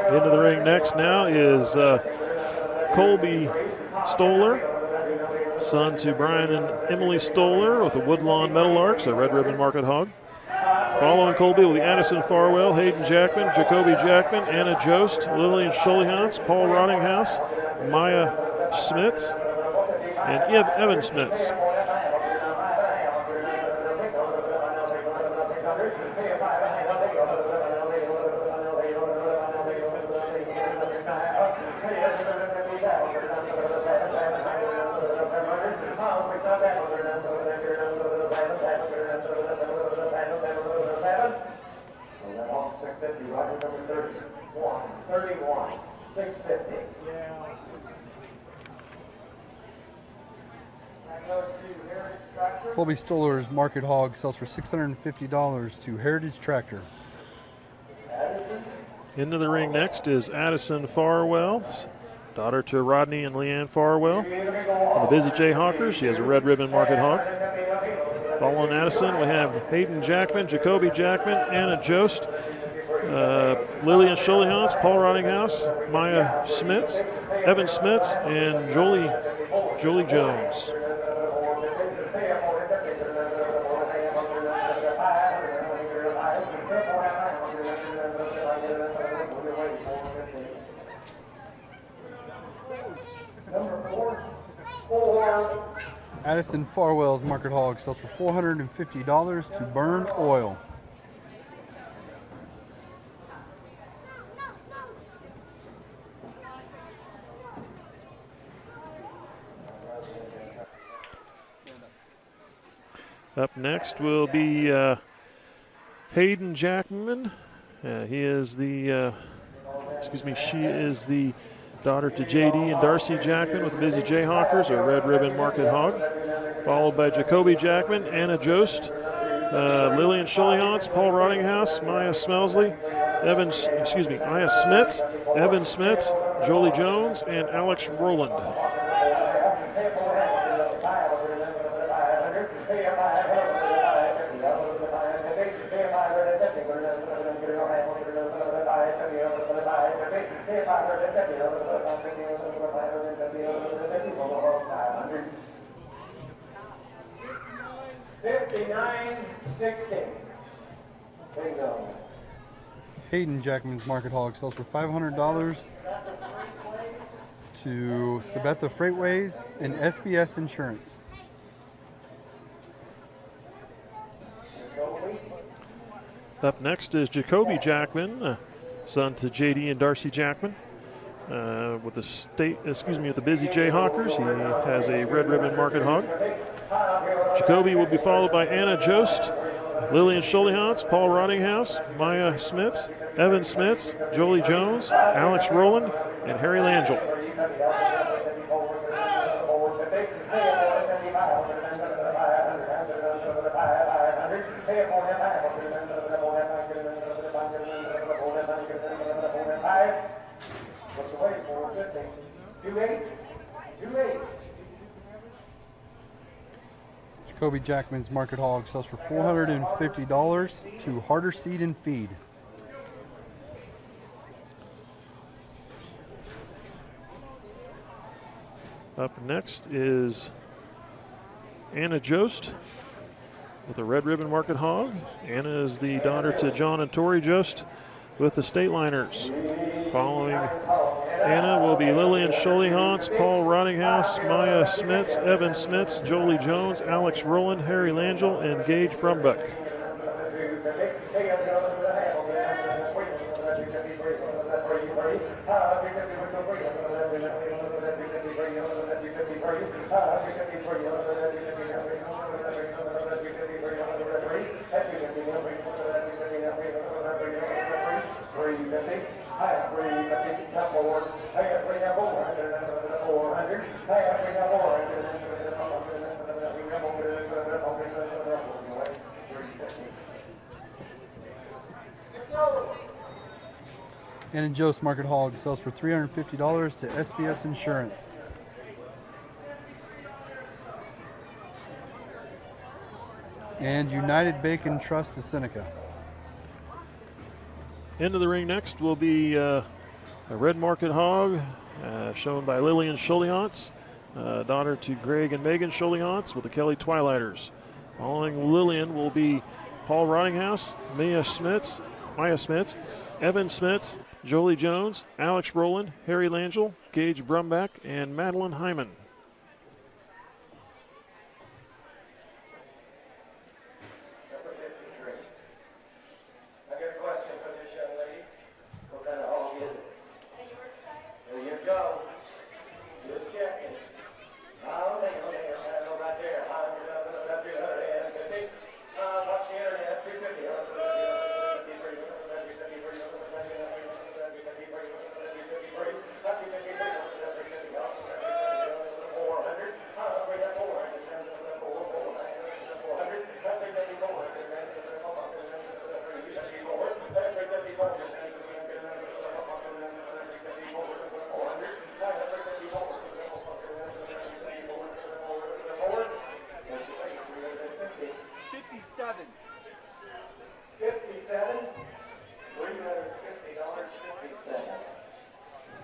Into the ring next now is Colby Stoller, son to Brian and Emily Stoller with the Woodlawn Meadowlarks, a Red Ribbon Market Hog. Following Colby will be Addison Farwell, Hayden Jackman, Jacoby Jackman, Anna Jost, Lillian Schulihans, Paul Rottinghouse, Maya Smits, and Evan Smits. Colby Stoller's Market Hog sells for $650 to Heritage Tractor. Into the ring next is Addison Farwell, daughter to Rodney and Leanne Farwell. On the Busy Jayhawkers, she has a Red Ribbon Market Hog. Following Addison, we have Hayden Jackman, Jacoby Jackman, Anna Jost, Lillian Schulihans, Paul Rottinghouse, Maya Smits, Evan Smits, and Jolie Jones. Addison Farwell's Market Hog sells for $450 to burn oil. Up next will be Hayden Jackman. She is the daughter to JD and Darcy Jackman with the Busy Jayhawkers, or Red Ribbon Market Hog. Followed by Jacoby Jackman, Anna Jost, Lillian Schulliance, Paul Rottinghouse, Maya Smits, Evan Smits, Jolie Jones, and Alex Rowland. Hayden Jackman's Market Hog sells for $500 to Sabetha Freightways and SBS Insurance. Up next is Jacoby Jackman, son to JD and Darcy Jackman, with the Busy Jayhawkers. He has a Red Ribbon Market Hog. Jacoby will be followed by Anna Jost, Lillian Schulliance, Paul Rottinghouse, Maya Smits, Evan Smits, Jolie Jones, Alex Rowland, and Harry Langell. Jacoby Jackman's Market Hog sells for $450 to Harder Seed and Feed. Up next is Anna Jost with the Red Ribbon Market Hog. Anna is the daughter to John and Tori Jost with the State Liners. Following Anna will be Lillian Schulliance, Paul Rottinghouse, Maya Smits, Evan Smits, Jolie Jones, Alex Rowland, Harry Langell, and Gage Brumbuck. Anna Jost Market Hog sells for $350 to SBS Insurance. And United Bacon Trust of Seneca. Into the ring next will be a Red Market Hog, shown by Lillian Schulliance, daughter to Greg and Megan Schulliance with the Kelly Twilighters. Following Lillian will be Paul Rottinghouse, Maya Smits, Evan Smits, Jolie Jones, Alex Rowland, Harry Langell, Gage Brumback, and Madeline Hyman.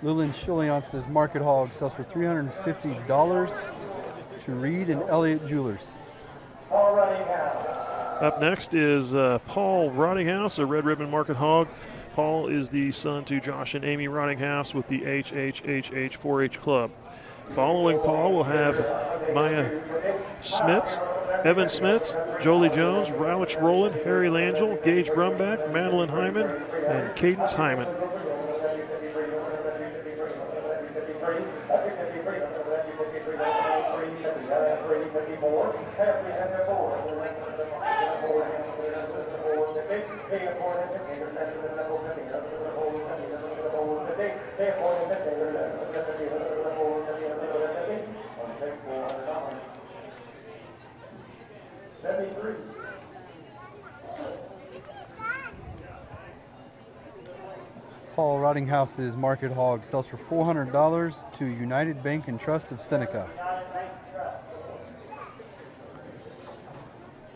Lillian Schulliance's Market Hog sells for $350 to Reed and Elliott Jewelers. Up next is Paul Rottinghouse, a Red Ribbon Market Hog. Paul is the son to Josh and Amy Rottinghouse with the HHHH 4-H Club. Following Paul, we'll have Maya Smits, Evan Smits, Jolie Jones, Alex Rowland, Harry Langell, Gage Brumback, Madeline Hyman, and Cadence Hyman. Paul Rottinghouse's Market Hog sells for $400 to United Bank and Trust of Seneca.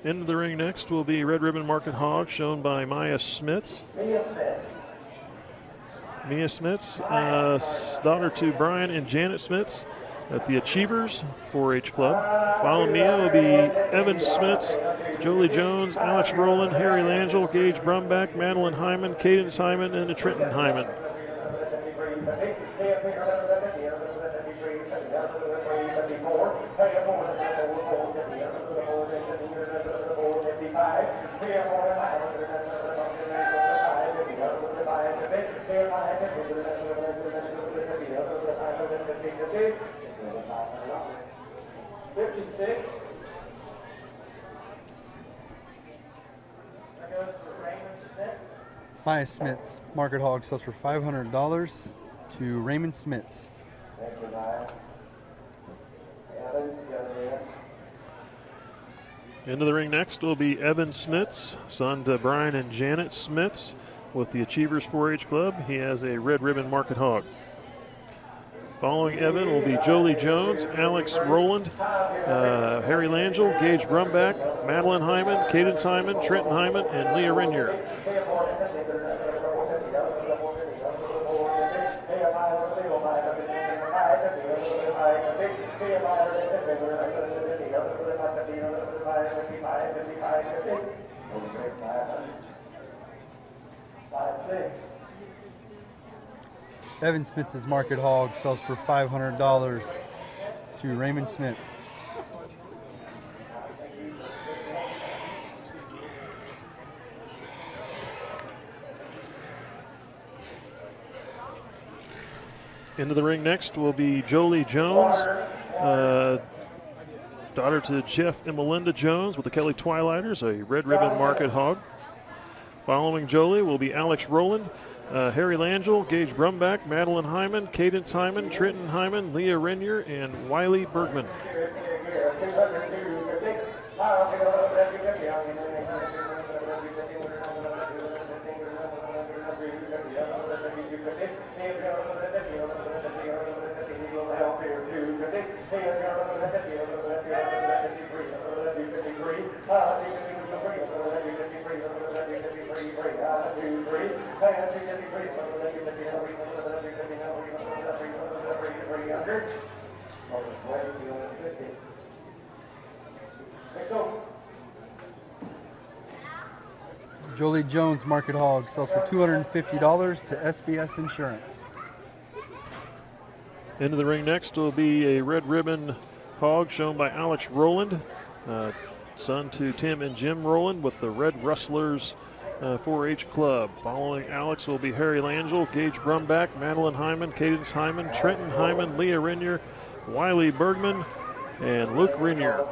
Into the ring next will be Red Ribbon Market Hog, shown by Maya Smits. Mia Smits, daughter to Brian and Janet Smits at the Achievers 4-H Club. Following Mia will be Evan Smits, Jolie Jones, Alex Rowland, Harry Langell, Gage Brumback, Madeline Hyman, Cadence Hyman, and Trenton Hyman. Maya Smits Market Hog sells for $500 to Raymond Smits. Into the ring next will be Evan Smits, son to Brian and Janet Smits with the Achievers 4-H Club. He has a Red Ribbon Market Hog. Following Evan will be Jolie Jones, Alex Rowland, Harry Langell, Gage Brumback, Madeline Hyman, Cadence Hyman, Trenton Hyman, and Leah Renier. Evan Smits' Market Hog sells for $500 to Raymond Smits. Into the ring next will be Jolie Jones, daughter to Jeff and Melinda Jones with the Kelly Twilighters, a Red Ribbon Market Hog. Following Jolie will be Alex Rowland, Harry Langell, Gage Brumback, Madeline Hyman, Cadence Hyman, Trenton Hyman, Leah Renier, and Wiley Bergman. Jolie Jones Market Hog sells for $250 to SBS Insurance. Into the ring next will be a Red Ribbon Hog shown by Alex Rowland, son to Tim and Jim Rowland with the Red Rustlers 4-H Club. Following Alex will be Harry Langell, Gage Brumback, Madeline Hyman, Cadence Hyman, Trenton Hyman, Leah Renier, Wiley Bergman, and Luke Renier.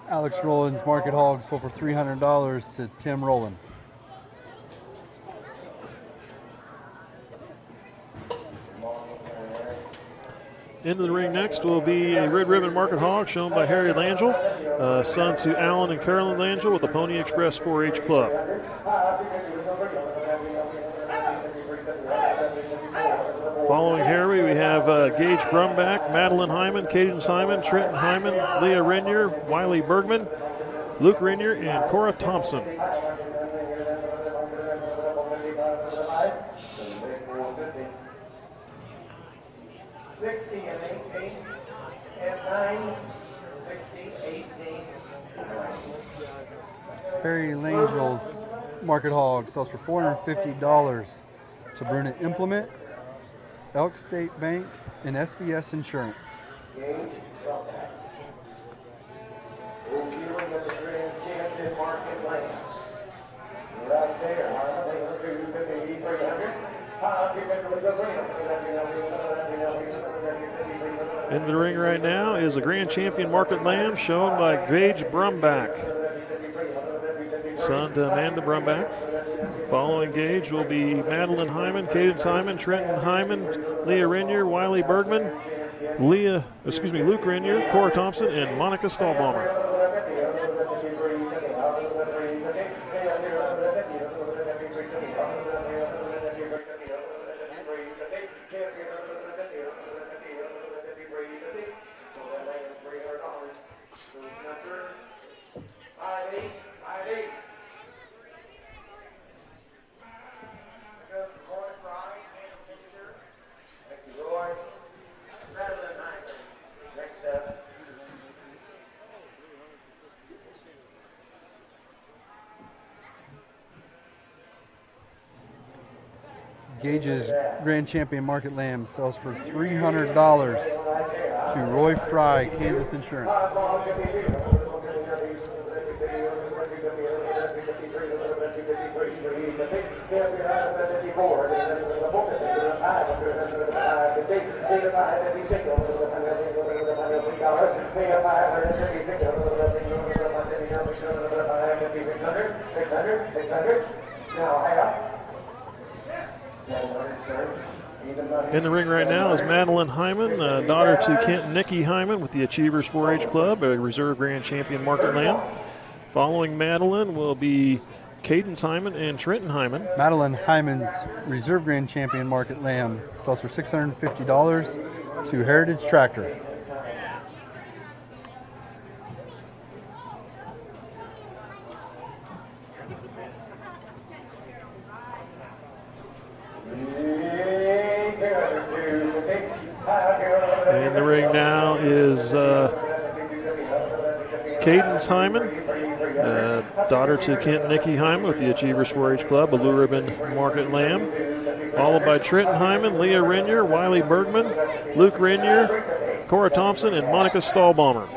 Alex Rowland's Market Hog sold for $300 to Tim Rowland. Into the ring next will be a Red Ribbon Market Hog shown by Harry Langell, son to Alan and Carolyn Langell with the Pony Express 4-H Club. Following Harry, we have Gage Brumback, Madeline Hyman, Caden Simon, Trenton Hyman, Leah Renier, Wiley Bergman, Luke Renier, and Cora Thompson. Harry Langell's Market Hog sells for $450 to Bruna Implement, Elk State Bank, and SBS Insurance. In the ring right now is a Grand Champion Market Lamb shown by Gage Brumback, son to Amanda Brumback. Following Gage will be Madeline Hyman, Caden Simon, Trenton Hyman, Leah Renier, Wiley Bergman, Luke Renier, Cora Thompson, and Monica Stahlbaumer. Gage's Grand Champion Market Lamb sells for $300 to Roy Fry, Kansas Insurance. In the ring right now is Madeline Hyman, daughter to Kent and Nikki Hyman with the Achievers 4-H Club, a reserve Grand Champion Market Lamb. Following Madeline will be Caden Hyman and Trenton Hyman. Madeline Hyman's Reserve Grand Champion Market Lamb sells for $650 to Heritage Tractor. In the ring now is Cadence Hyman, daughter to Kent and Nikki Hyman with the Achievers 4-H Club, a Blue Ribbon Market Lamb. Followed by Trenton Hyman, Leah Renier, Wiley Bergman, Luke Renier, Cora Thompson, and Monica Stahlbaumer.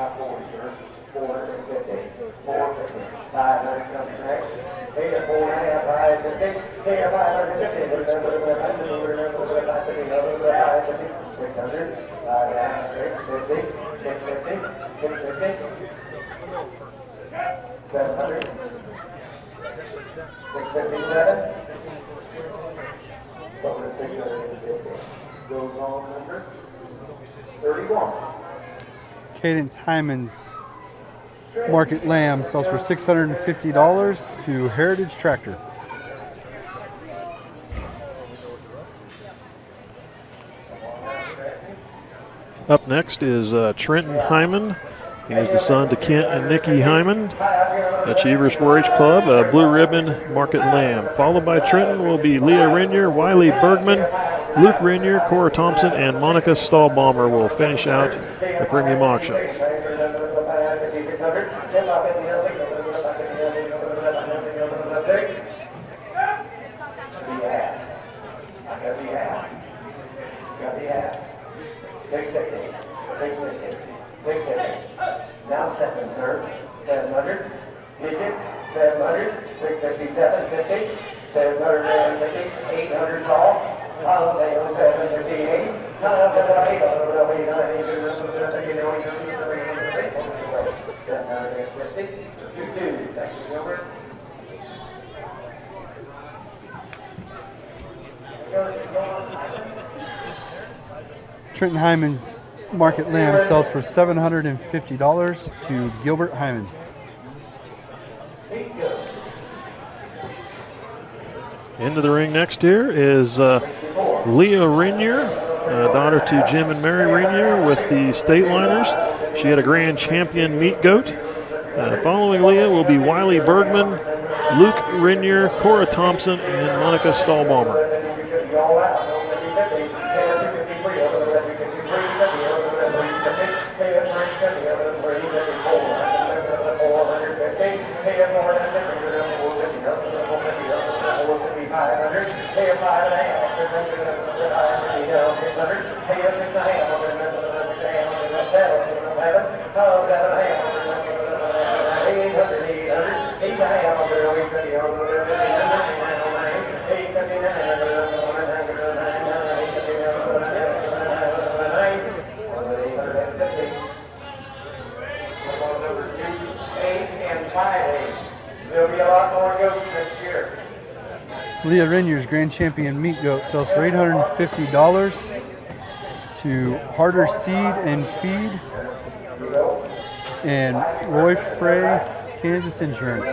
Cadence Hyman's Market Lamb sells for $650 to Heritage Tractor. Up next is Trenton Hyman. He is the son to Kent and Nikki Hyman, Achievers 4-H Club, a Blue Ribbon Market Lamb. Followed by Trenton will be Leah Renier, Wiley Bergman, Luke Renier, Cora Thompson, and Monica Stahlbaumer will finish out the premium auction. Now second, third, 700, digit, 700, 657, 50, 750, 800 call, 758, 750, 22, thank you, Gilbert. Trenton Hyman's Market Lamb sells for $750 to Gilbert Hyman. Into the ring next here is Leah Rainier, daughter to Jim and Mary Rainier with the State Liners. She had a grand champion meat goat. Following Leah will be Wiley Bergman, Luke Rainier, Cora Thompson, and Monica Stahlbaumer. Leah Rainier's Grand Champion Meat Goat sells for $850 to Harder Seed and Feed and Roy Frey, Kansas Insurance.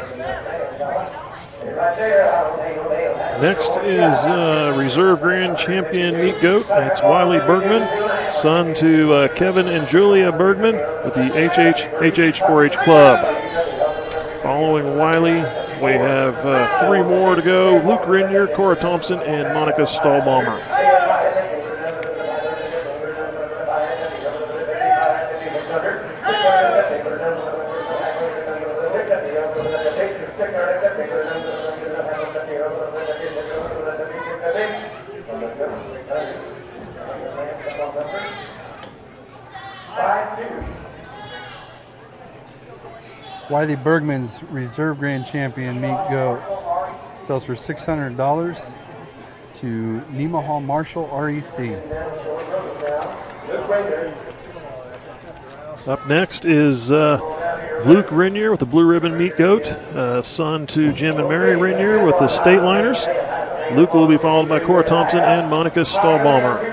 Next is Reserve Grand Champion Meat Goat. It's Wiley Bergman, son to Kevin and Julia Bergman with the HH 4-H Club. Following Wiley, we have 3 more to go. Luke Rainier, Cora Thompson, and Monica Stahlbaumer. Wiley Bergman's Reserve Grand Champion Meat Goat sells for $600 to Nemaha Marshall REC. Up next is Luke Rainier with the Blue Ribbon Meat Goat, son to Jim and Mary Rainier with the State Liners. Luke will be followed by Cora Thompson and Monica Stahlbaumer.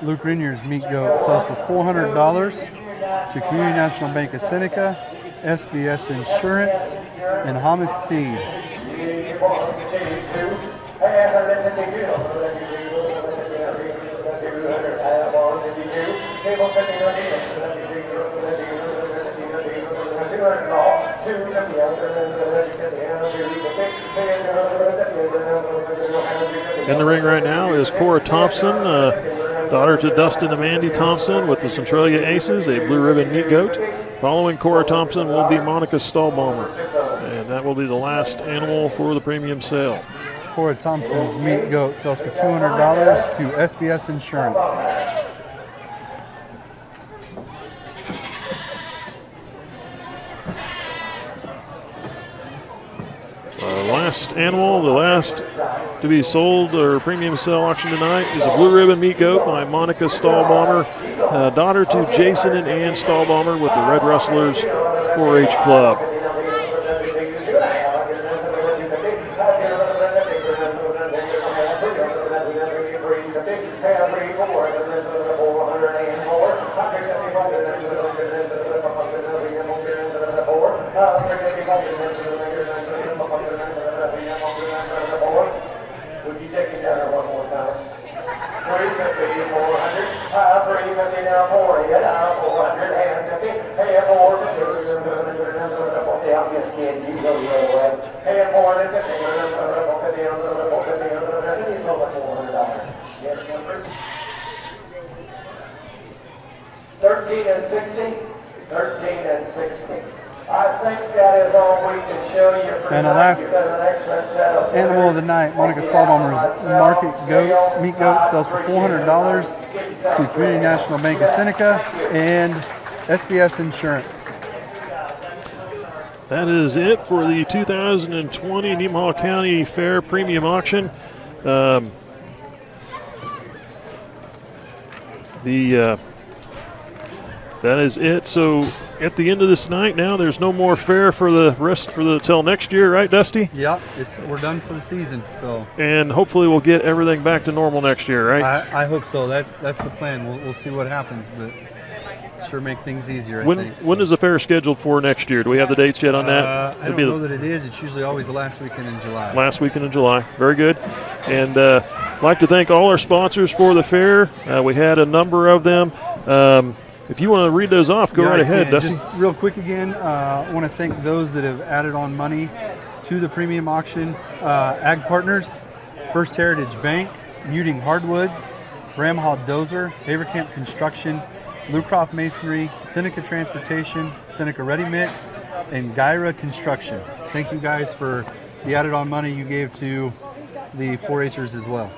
Luke Rainier's Meat Goat sells for $400 to Community National Bank of Seneca, SBS Insurance, and Hamas Seed. In the ring right now is Cora Thompson, daughter to Dustin and Mandy Thompson with the Centralia Aces, a Blue Ribbon Meat Goat. Following Cora Thompson will be Monica Stahlbaumer, and that will be the last animal for the premium sale. Cora Thompson's Meat Goat sells for $200 to SBS Insurance. Last animal, the last to be sold or premium sale auction tonight is a Blue Ribbon Meat Goat by Monica Stahlbaumer, daughter to Jason and Ann Stahlbaumer with the Red Rustlers 4-H Club. 13 and 60. 13 and 60. I think that is all we can show you for And the tonight. last You've got an excellent set of animal of the night, Monica Stahlbaumer's market goat, meat goat, sells for $400 to Community National Bank of Seneca and SBS Insurance. That is it for the 2020 Nemaha County Fair Premium Auction. That is it. So at the end of this night now, there's no more fair for the rest till next year, right, Dusty? Yep, we're done for the season. So, and hopefully we'll get everything back to normal next year, right? I hope so. That's the plan. We'll see what happens, but sure make things easier. When is the fair scheduled for next year? Do we have the dates yet on that? I don't know that it is. It's usually always the last weekend in July. Last weekend in July. Very good. And I'd like to thank all our sponsors for the fair. We had a number of them. If you want to read those off, go right ahead, Dusty. Just real quick again, I want to thank those that have added on money to the premium auction. Ag Partners, First Heritage Bank, Muting Hardwoods, Bramhall Dozer, Havercamp Construction, Lucroft Masonry, Seneca Transportation, Seneca Ready Mix, and Gyra Construction. Thank you guys for the added on money you gave to the 4-Hers as well.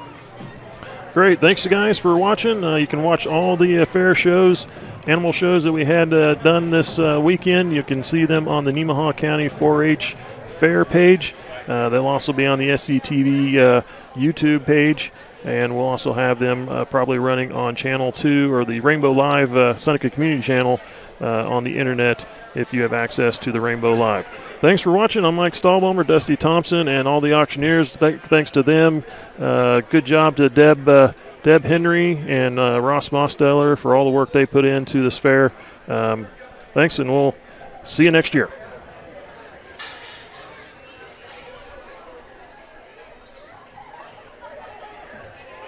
Great. Thanks, guys, for watching. You can watch all the fair shows, animal shows that we had done this weekend. You can see them on the Nemaha County 4-H Fair page. They'll also be on the SCTV YouTube page, and we'll also have them probably running on Channel 2 or the Rainbow Live Seneca Community Channel on the internet if you have access to the Rainbow Live. Thanks for watching. I'm Mike Stahlbaumer, Dusty Thompson, and all the auctioneers. Thanks to them. Good job to Deb Henry and Ross Mosteller for all the work they put into this fair. Thanks, and we'll see you next year.